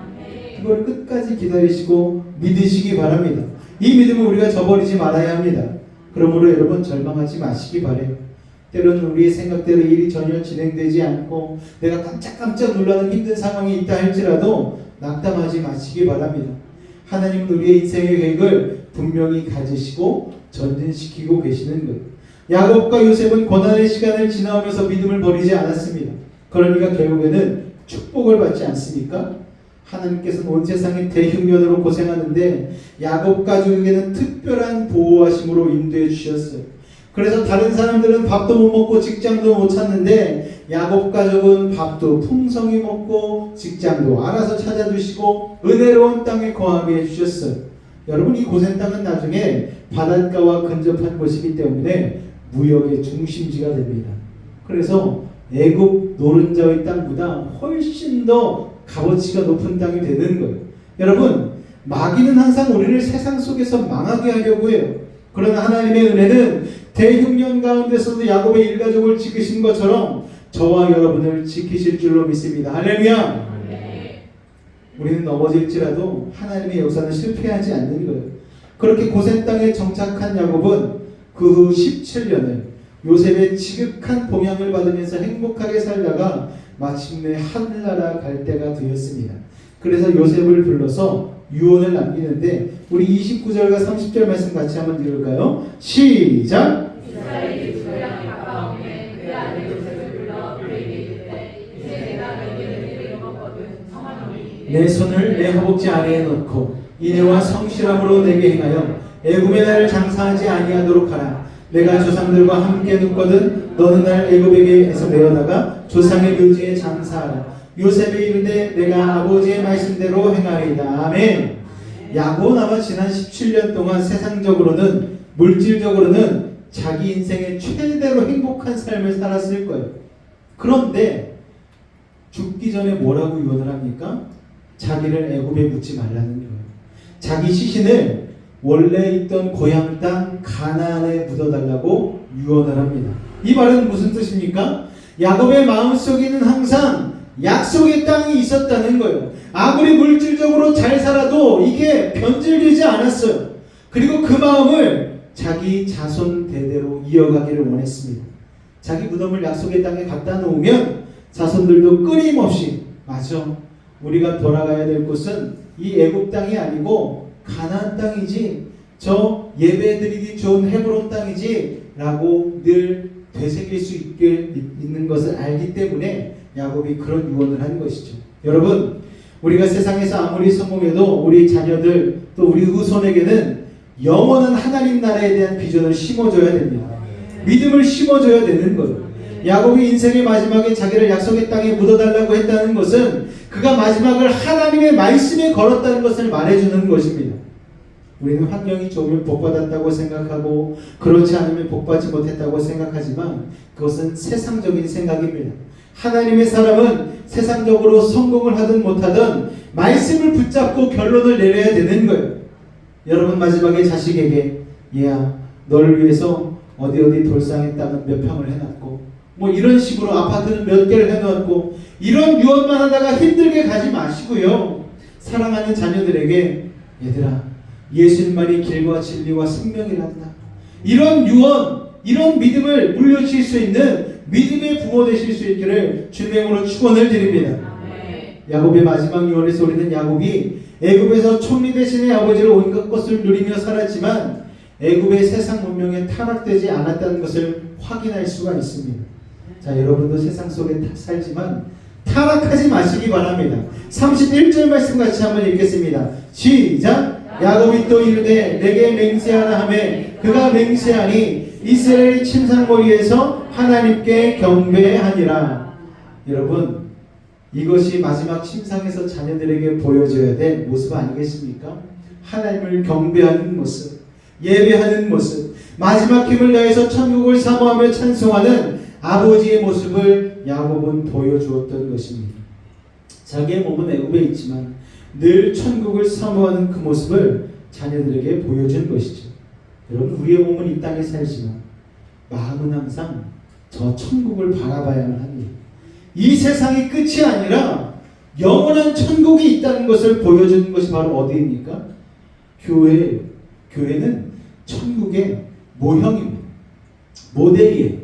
그걸 끝까지 기다리시고 믿으시기 바랍니다. 이 믿음을 우리가 저버리지 말아야 합니다. 그러므로 여러분 절망하지 마시기 바래요. 때로는 우리의 생각대로 일이 전혀 진행되지 않고 내가 깜짝깜짝 놀라는 힘든 상황이 있다 할지라도 낙담하지 마시기 바랍니다. 하나님은 우리의 인생의 계획을 분명히 가지시고 전진시키고 계시는 거예요. 야곱과 요셉은 고난의 시간을 지나오면서 믿음을 버리지 않았습니다. 그러니까 결국에는 축복을 받지 않습니까? 하나님께서는 온 세상의 대흉년으로 고생하는데 야곱 가족에게는 특별한 보호하심으로 인도해 주셨어요. 그래서 다른 사람들은 밥도 못 먹고 직장도 못 찾는데 야곱 가족은 밥도 풍성히 먹고 직장도 알아서 찾아주시고 은혜로운 땅에 거하게 해주셨어요. 여러분, 이 고센 땅은 나중에 바닷가와 근접한 곳이기 때문에 무역의 중심지가 됩니다. 그래서 애굽 노른자의 땅보다 훨씬 더 값어치가 높은 땅이 되는 거예요. 여러분, 마귀는 항상 우리를 세상 속에서 망하게 하려고 해요. 그러나 하나님의 은혜는 대흉년 가운데서도 야곱의 일가족을 지키신 것처럼 저와 여러분을 지키실 줄로 믿습니다. 할렐루야! 우리는 넘어질지라도 하나님의 역사는 실패하지 않는 거예요. 그렇게 고센 땅에 정착한 야곱은 그 후 17년을 요셉의 지극한 봉양을 받으면서 행복하게 살다가 마침내 하늘나라 갈 때가 되었습니다. 그래서 요셉을 불러서 유언을 남기는데 우리 29절과 30절 말씀 같이 한번 읽을까요? 시작! 이스라엘이 두 고향이 가까우매 그 아들 요셉을 불러 그에게 이르되 이제 내가 너에게 은혜를 입었거든 성하노니 내 손을 내 허벅지 아래에 넣고 인애와 성실함으로 내게 행하여 애굽의 나를 장사하지 아니하도록 하라. 내가 조상들과 함께 눕거든 너는 날 애굽에게서 내어다가 조상의 묘지에 장사하라. 요셉이 이르되 내가 아버지의 말씀대로 행하리이다. 아멘. 야곱은 아마 지난 17년 동안 세상적으로는 물질적으로는 자기 인생의 최대로 행복한 삶을 살았을 거예요. 그런데 죽기 전에 뭐라고 유언을 합니까? 자기를 애굽에 묻지 말라는 거예요. 자기 시신을 원래 있던 고향 땅 가나안에 묻어달라고 유언을 합니다. 이 말은 무슨 뜻입니까? 야곱의 마음속에는 항상 약속의 땅이 있었다는 거예요. 아무리 물질적으로 잘 살아도 이게 변질되지 않았어요. 그리고 그 마음을 자기 자손 대대로 이어가기를 원했습니다. 자기 무덤을 약속의 땅에 갖다 놓으면 자손들도 끊임없이 맞아, 우리가 돌아가야 될 곳은 이 애굽 땅이 아니고 가나안 땅이지, 저 예배드리기 좋은 헤브론 땅이지 라고 늘 되새길 수 있는 것을 알기 때문에 야곱이 그런 유언을 한 것이죠. 여러분, 우리가 세상에서 아무리 성공해도 우리 자녀들 또 우리 후손에게는 영원한 하나님 나라에 대한 비전을 심어줘야 됩니다. 믿음을 심어줘야 되는 거예요. 야곱이 인생의 마지막에 자기를 약속의 땅에 묻어달라고 했다는 것은 그가 마지막을 하나님의 말씀에 걸었다는 것을 말해주는 것입니다. 우리는 환경이 좋으면 복받았다고 생각하고 그렇지 않으면 복받지 못했다고 생각하지만 그것은 세상적인 생각입니다. 하나님의 사람은 세상적으로 성공을 하든 못하든 말씀을 붙잡고 결론을 내려야 되는 거예요. 여러분, 마지막에 자식에게 얘야, 너를 위해서 어디 돌상의 땅은 몇 평을 해놨고 뭐 이런 식으로 아파트는 몇 개를 해놓았고 이런 유언만 하다가 힘들게 가지 마시고요. 사랑하는 자녀들에게 얘들아, 예수님만이 길과 진리와 생명이란다. 이런 유언, 이런 믿음을 물려주실 수 있는 믿음의 부모 되실 수 있기를 주님의 이름으로 축원을 드립니다. 야곱의 마지막 유언에서 우리는 야곱이 애굽에서 총리 대신의 아버지로 온갖 것을 누리며 살았지만 애굽의 세상 문명에 타락되지 않았다는 것을 확인할 수가 있습니다. 자, 여러분도 세상 속에 살지만 타락하지 마시기 바랍니다. 31절 말씀 같이 한번 읽겠습니다. 시작. 야곱이 또 이르되 내게 맹세하라 하매 그가 맹세하니 이스라엘이 침상머리에서 하나님께 경배하니라. 여러분, 이것이 마지막 침상에서 자녀들에게 보여줘야 될 모습 아니겠습니까? 하나님을 경배하는 모습, 예배하는 모습, 마지막 힘을 다해서 천국을 사모하며 찬송하는 아버지의 모습을 야곱은 보여주었던 것입니다. 자기의 몸은 애굽에 있지만 늘 천국을 사모하는 그 모습을 자녀들에게 보여준 것이죠. 여러분, 우리의 몸은 이 땅에 살지만 마음은 항상 저 천국을 바라봐야만 합니다. 이 세상이 끝이 아니라 영원한 천국이 있다는 것을 보여주는 것이 바로 어디입니까? 교회는 천국의 모형입니다. 모델이에요.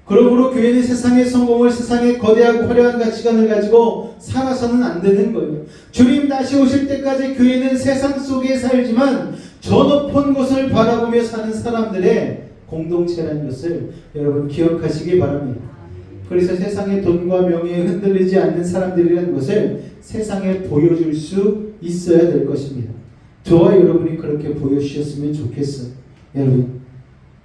그러므로 교회는 세상의 성공을, 세상의 거대하고 화려한 가치관을 가지고 살아서는 안 되는 거예요. 주님 다시 오실 때까지 교회는 세상 속에 살지만 저 높은 곳을 바라보며 사는 사람들의 공동체라는 것을 여러분 기억하시기 바랍니다. 그래서 세상의 돈과 명예에 흔들리지 않는 사람들이라는 것을 세상에 보여줄 수 있어야 될 것입니다. 저와 여러분이 그렇게 보여주셨으면 좋겠어요. 여러분,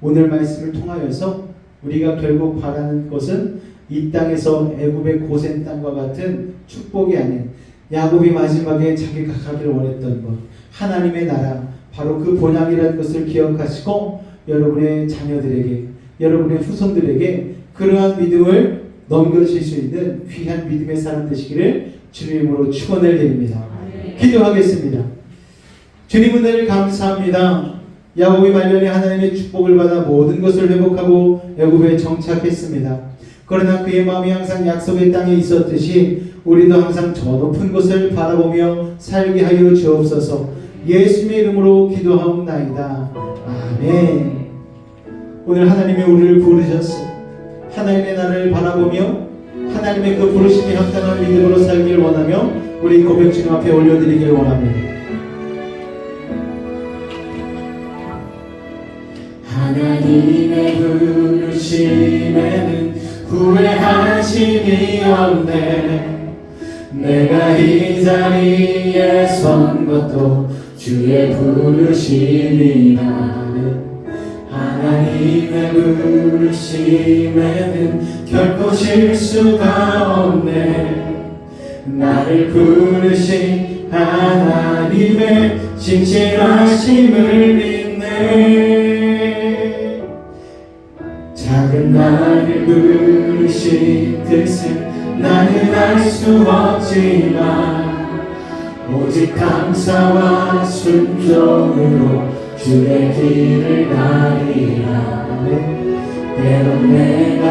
오늘 말씀을 통하여서 우리가 결국 바라는 것은 이 땅에서 애굽의 고센 땅과 같은 축복이 아닌 야곱이 마지막에 자기가 가기를 원했던 것, 하나님의 나라, 바로 그 본향이라는 것을 기억하시고 여러분의 자녀들에게, 여러분의 후손들에게 그러한 믿음을 넘겨주실 수 있는 귀한 믿음의 사람 되시기를 주님으로 축원을 드립니다. 기도하겠습니다. 주님 은혜를 감사합니다. 야곱이 말년에 하나님의 축복을 받아 모든 것을 회복하고 애굽에 정착했습니다. 그러나 그의 마음이 항상 약속의 땅에 있었듯이 우리도 항상 저 높은 곳을 바라보며 살게 하여 주옵소서. 예수님의 이름으로 기도하옵나이다. 아멘. 오늘 하나님이 우리를 부르셨어. 하나님의 나라를 바라보며 하나님의 그 부르심에 합당한 믿음으로 살길 원하며 우리 고백 주님 앞에 올려드리길 원합니다. 하나님의 부르심에는 후회하심이 없네. 내가 이 자리에 선 것도 주의 부르심이라. 하나님의 부르심에는 결코 실수가 없네. 나를 부르신 하나님의 신실하심을 믿네. 작은 나를 부르신 뜻을 나는 알 수 없지만 오직 감사와 순종으로 주의 길을 가리라. 때론 내가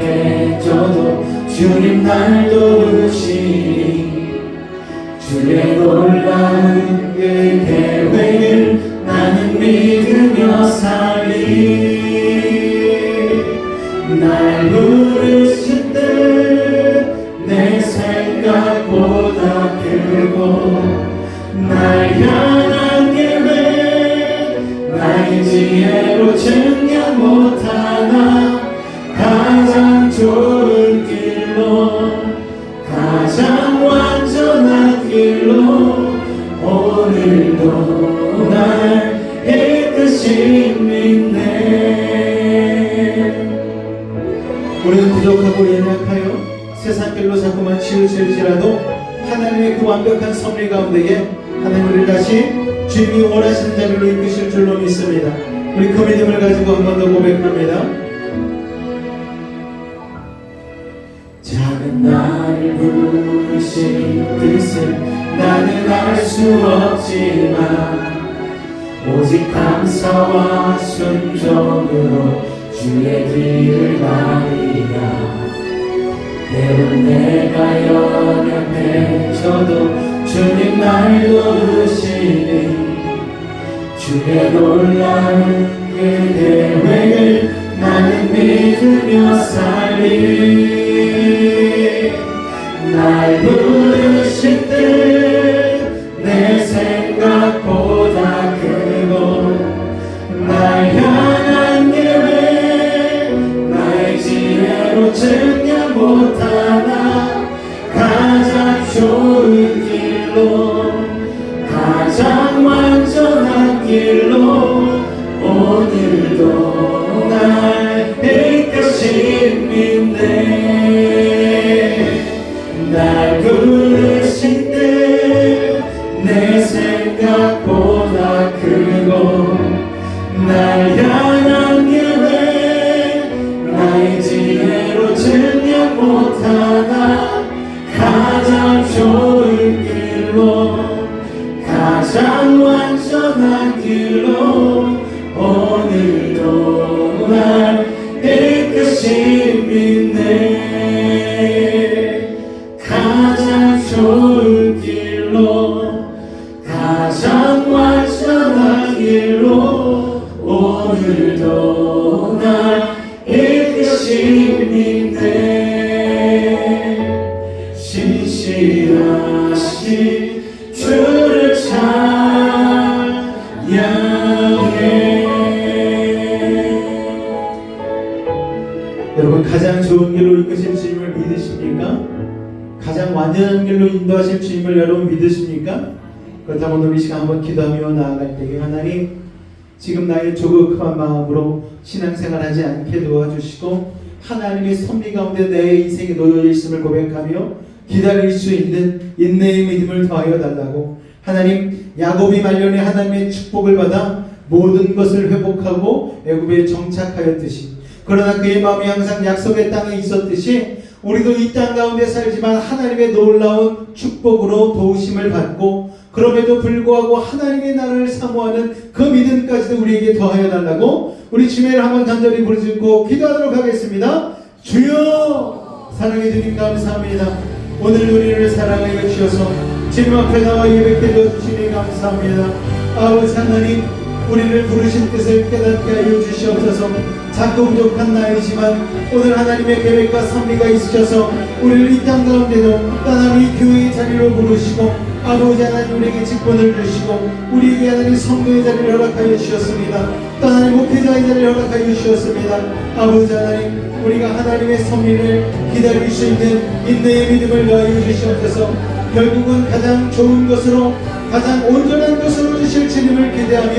연약해져도 주님 날 도우시니 주의 놀라운 그 계획을 나는 믿으며 살리. 날 부르신 뜻 내 생각보다 크고 날 향한 계획 나의 지혜로 증명 못하나 가장 좋은 길로 가장 완전한 길로 오늘도 날 이끄시 믿네. 우리는 부족하고 연약하여 세상 길로 자꾸만 치우칠지라도 하나님의 그 완벽한 섭리 가운데에 하나님 우리를 다시 주님이 원하시는 자리로 이끄실 줄로 믿습니다. 우리 그 믿음을 가지고 한 번 더 고백합니다. 작은 나를 부르신 뜻을 나는 알 수 없지만 오직 감사와 순종으로 주의 길을 가리라. 때론 내가 연약해져도 주님 날 도우시니 주의 놀라운 그 계획을 나는 믿으며 살리. 날 부르신 뜻 내 생각보다 크고 날 향한 계획 나의 지혜로 가장 완전한 길로 오늘도 날 깨끗이 믿네. 가장 좋은 길로 가장 완전한 길로 오늘도 날 깨끗이 믿네. 신실하신 주를 찬양해. 여러분, 가장 좋은 길로 이끄실 주님을 믿으십니까? 가장 완전한 길로 인도하실 주님을 여러분 믿으십니까? 그렇다면 오늘 이 시간 한번 기도하며 나아갈 때에 하나님, 지금 나의 조급한 마음으로 신앙생활하지 않게 도와주시고 하나님의 섭리 가운데 내 인생이 놓여 있음을 고백하며 기다릴 수 있는 인내의 믿음을 더하여 달라고. 하나님, 야곱이 말년에 하나님의 축복을 받아 모든 것을 회복하고 애굽에 정착하였듯이, 그러나 그의 마음이 항상 약속의 땅에 있었듯이 우리도 이 땅 가운데 살지만 하나님의 놀라운 축복으로 도우심을 받고 그럼에도 불구하고 하나님의 나라를 사모하는 그 믿음까지도 우리에게 더하여 달라고 우리 주님을 한번 간절히 부르짖고 기도하도록 하겠습니다. 주여, 사랑해 주님 감사합니다. 오늘 우리를 사랑하여 주셔서 주님 앞에 나와 예배해 주시니 감사합니다. 아버지 하나님, 우리를 부르신 뜻을 깨닫게 하여 주시옵소서. 작고 부족한 나이지만 오늘 하나님의 계획과 섭리가 있으셔서 우리를 이 땅 가운데도 하나님 교회의 자리로 부르시고 아버지 하나님 우리에게 직분을 주시고 우리에게 하나님 성도의 자리를 허락하여 주셨습니다. 또 하나님 목회자의 자리를 허락하여 주셨습니다. 아버지 하나님, 우리가 하나님의 섭리를 기다릴 수 있는 인내의 믿음을 더하여 주시옵소서. 결국은 가장 좋은 것으로 가장 온전한 것으로 주실 주님을 기대하며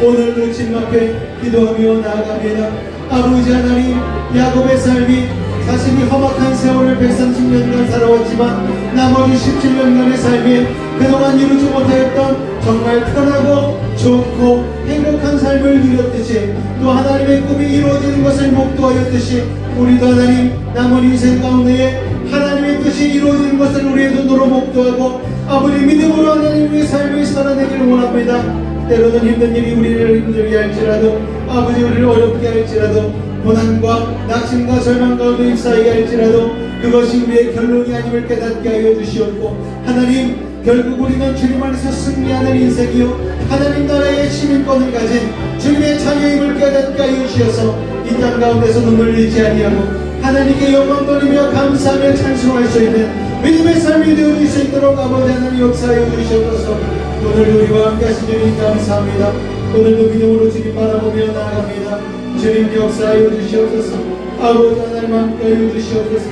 오늘도 주님 앞에 기도하며 나아갑니다. 아버지 하나님, 야곱의 삶이 자신이 험악한 세월을 130년간 살아왔지만 나머지 17년간의 삶에 그동안 이루지 못하였던 정말 편하고 좋고 행복한 삶을 누렸듯이 또 하나님의 꿈이 이루어지는 것을 목도하였듯이 우리도 하나님 남은 인생 가운데에 하나님의 뜻이 이루어지는 것을 우리의 눈으로 목도하고 아버지 믿음으로 하나님의 삶을 살아내기를 원합니다. 때로는 힘든 일이 우리를 힘들게 할지라도 아버지 우리를 어렵게 할지라도 고난과 낙심과 절망 가운데 휩싸이게 할지라도 그것이 우리의 결론이 아님을 깨닫게 하여 주시옵고 하나님, 결국 우리는 주님 안에서 승리하는 인생이요 하나님 나라의 시민권을 가진 주님의 자녀임을 깨닫게 하여 주셔서 이 땅 가운데서 눈물 흘리지 아니하고 하나님께 영광 돌리며 감사하며 찬송할 수 있는 믿음의 삶이 되어줄 수 있도록 아버지 하나님 역사하여 주시옵소서. 오늘도 우리와 함께 하신 주님 감사합니다. 오늘도 믿음으로 주님 바라보며 나아갑니다. 주님 역사하여 주시옵소서. 아버지 하나님 함께하여 주시옵소서.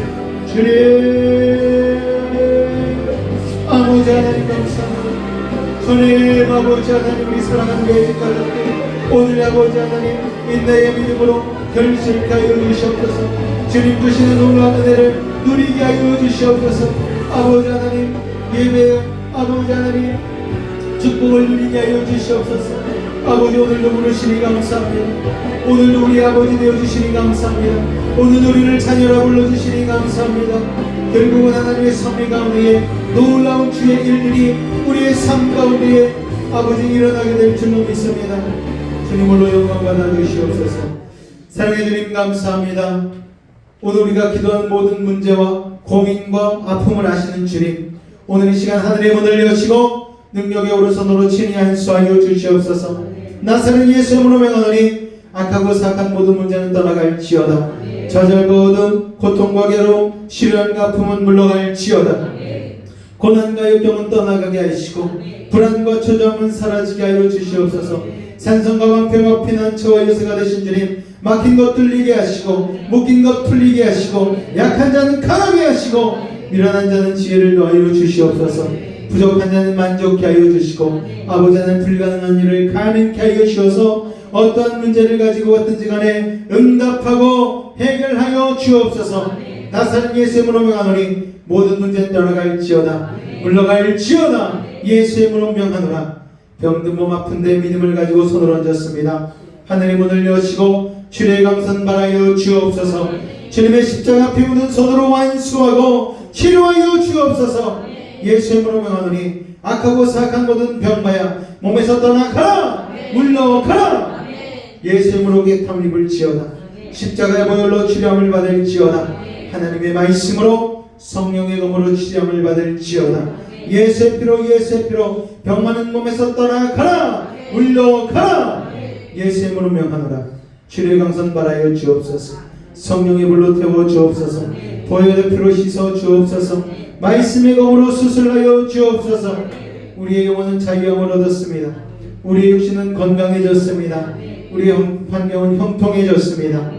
주님 아버지 하나님 감사합니다. 주님 아버지 하나님, 우리 사랑하는 교회 가족들 오늘 아버지 하나님 인내의 믿음으로 결실케 하여 주시옵소서. 주님 주시는 놀라운 은혜를 누리게 하여 주시옵소서. 아버지 하나님, 예배 아버지 하나님 축복을 누리게 하여 주시옵소서. 아버지, 오늘도 부르시니 감사합니다. 오늘도 우리 아버지 되어주시니 감사합니다. 오늘도 우리를 자녀라 불러주시니 감사합니다. 결국은 하나님의 섭리 가운데에 놀라운 주의 일들이 우리의 삶 가운데에 아버지 일어나게 될 줄로 믿습니다. 주님으로 영광 받아 주시옵소서. 사랑해 주님 감사합니다. 오늘 우리가 기도한 모든 문제와 고민과 아픔을 아시는 주님, 오늘 이 시간 하늘의 문을 여시고 능력의 오른손으로 친히 안수하여 주시옵소서. 나사렛 예수 이름으로 명하노니 악하고 사악한 모든 문제는 떠나갈지어다. 좌절과 어둠, 고통과 괴로움, 시련과 아픔은 물러갈지어다. 고난과 역경은 떠나가게 하시고 불안과 초조함은 사라지게 하여 주시옵소서. 산성과 방패와 피난처와 요새가 되신 주님, 막힌 것 뚫리게 하시고 묶인 것 풀리게 하시고 약한 자는 강하게 하시고 미련한 자는 지혜를 더하여 주시옵소서. 부족한 자는 만족케 하여 주시고 아버지 하나님, 불가능한 일을 가능케 하여 주셔서 어떠한 문제를 가지고 왔든지 간에 응답하고 해결하여 주옵소서. 나사렛 예수 이름으로 명하노니 모든 문제는 떠나갈지어다. 물러갈지어다. 예수 이름으로 명하노라. 병든 몸 아픈데 믿음을 가지고 손을 얹었습니다. 하늘의 문을 여시고 주의 강선 바라여 주옵소서. 주님의 십자가 피우는 손으로 완수하고 치료하여 주옵소서. 예수의 이름으로 명하노니 악하고 사악한 모든 병마야 몸에서 떠나가라. 물러가라. 예수의 이름으로 깨끗함을 입을지어다. 십자가의 보혈로 치료함을 받을지어다. 하나님의 말씀으로 성령의 검으로 치료함을 받을지어다. 예수의 피로 병 많은 몸에서 떠나가라. 물러가라. 예수의 이름으로 명하노라. 치료의 강선 발하여 주옵소서. 성령의 불로 태워 주옵소서. 보혈의 피로 씻어 주옵소서. 말씀의 검으로 수술하여 주옵소서. 우리의 영혼은 자유함을 얻었습니다. 우리의 육신은 건강해졌습니다. 우리의 환경은 형통해졌습니다.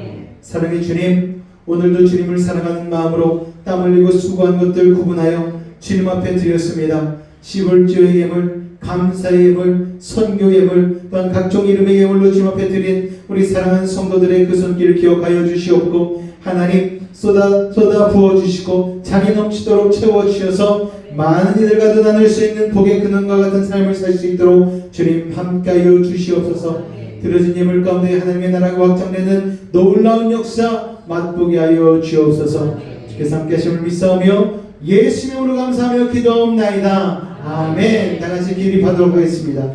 사랑의 주님, 오늘도 주님을 사랑하는 마음으로 땀 흘리고 수고한 것들 구분하여 주님 앞에 드렸습니다. 시벌주의 예물, 감사의 예물, 선교의 예물, 또한 각종 이름의 예물로 주님 앞에 드린 우리 사랑하는 성도들의 그 손길을 기억하여 주시옵고, 하나님 쏟아 부어주시고 잔이 넘치도록 채워주셔서 많은 이들 가도 나눌 수 있는 복의 근원과 같은 삶을 살 수 있도록 주님 함께하여 주시옵소서. 드려진 예물 가운데 하나님의 나라가 확장되는 놀라운 역사 맛보게 하여 주옵소서. 주께서 함께 하심을 믿사오며 예수의 이름으로 감사하며 기도하옵나이다. 아멘. 다같이 기립하도록 하겠습니다.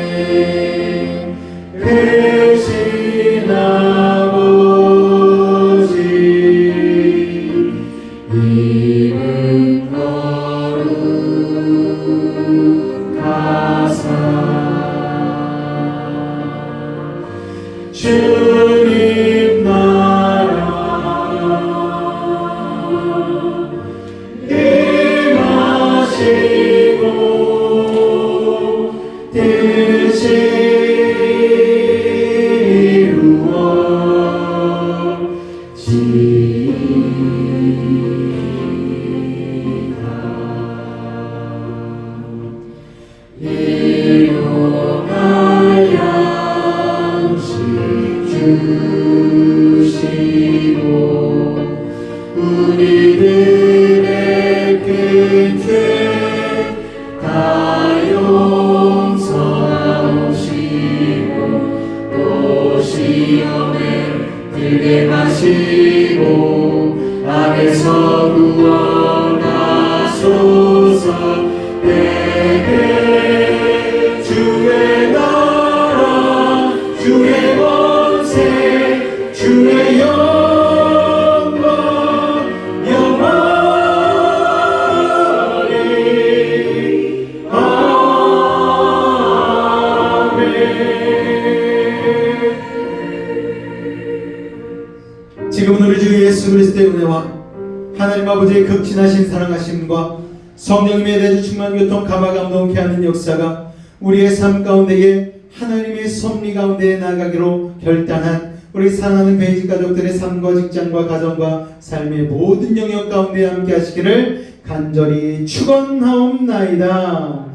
하늘에 크신 아버지 이름 거룩하사 주님 나라 임하시고 뜻이 이루어지리라. 일용할 양식 주시고 우리들의 큰 죄 다 용서하시고 또 시험에 들게 마시고 악에서 구원하소서. 내게 주의 나라 주의 권세 주의 영광 영원히 아멘. 지금은 우리 주 예수 그리스도의 은혜와 하나님 아버지의 극진하신 사랑하심과 성령님의 대주 충만 교통 감화 감동케 하는 역사가 우리의 삶 가운데에 하나님의 섭리 가운데에 나가기로 결단한 우리 사랑하는 베이직 가족들의 삶과 직장과 가정과 삶의 모든 영역 가운데 함께 하시기를 간절히 축원하옵나이다.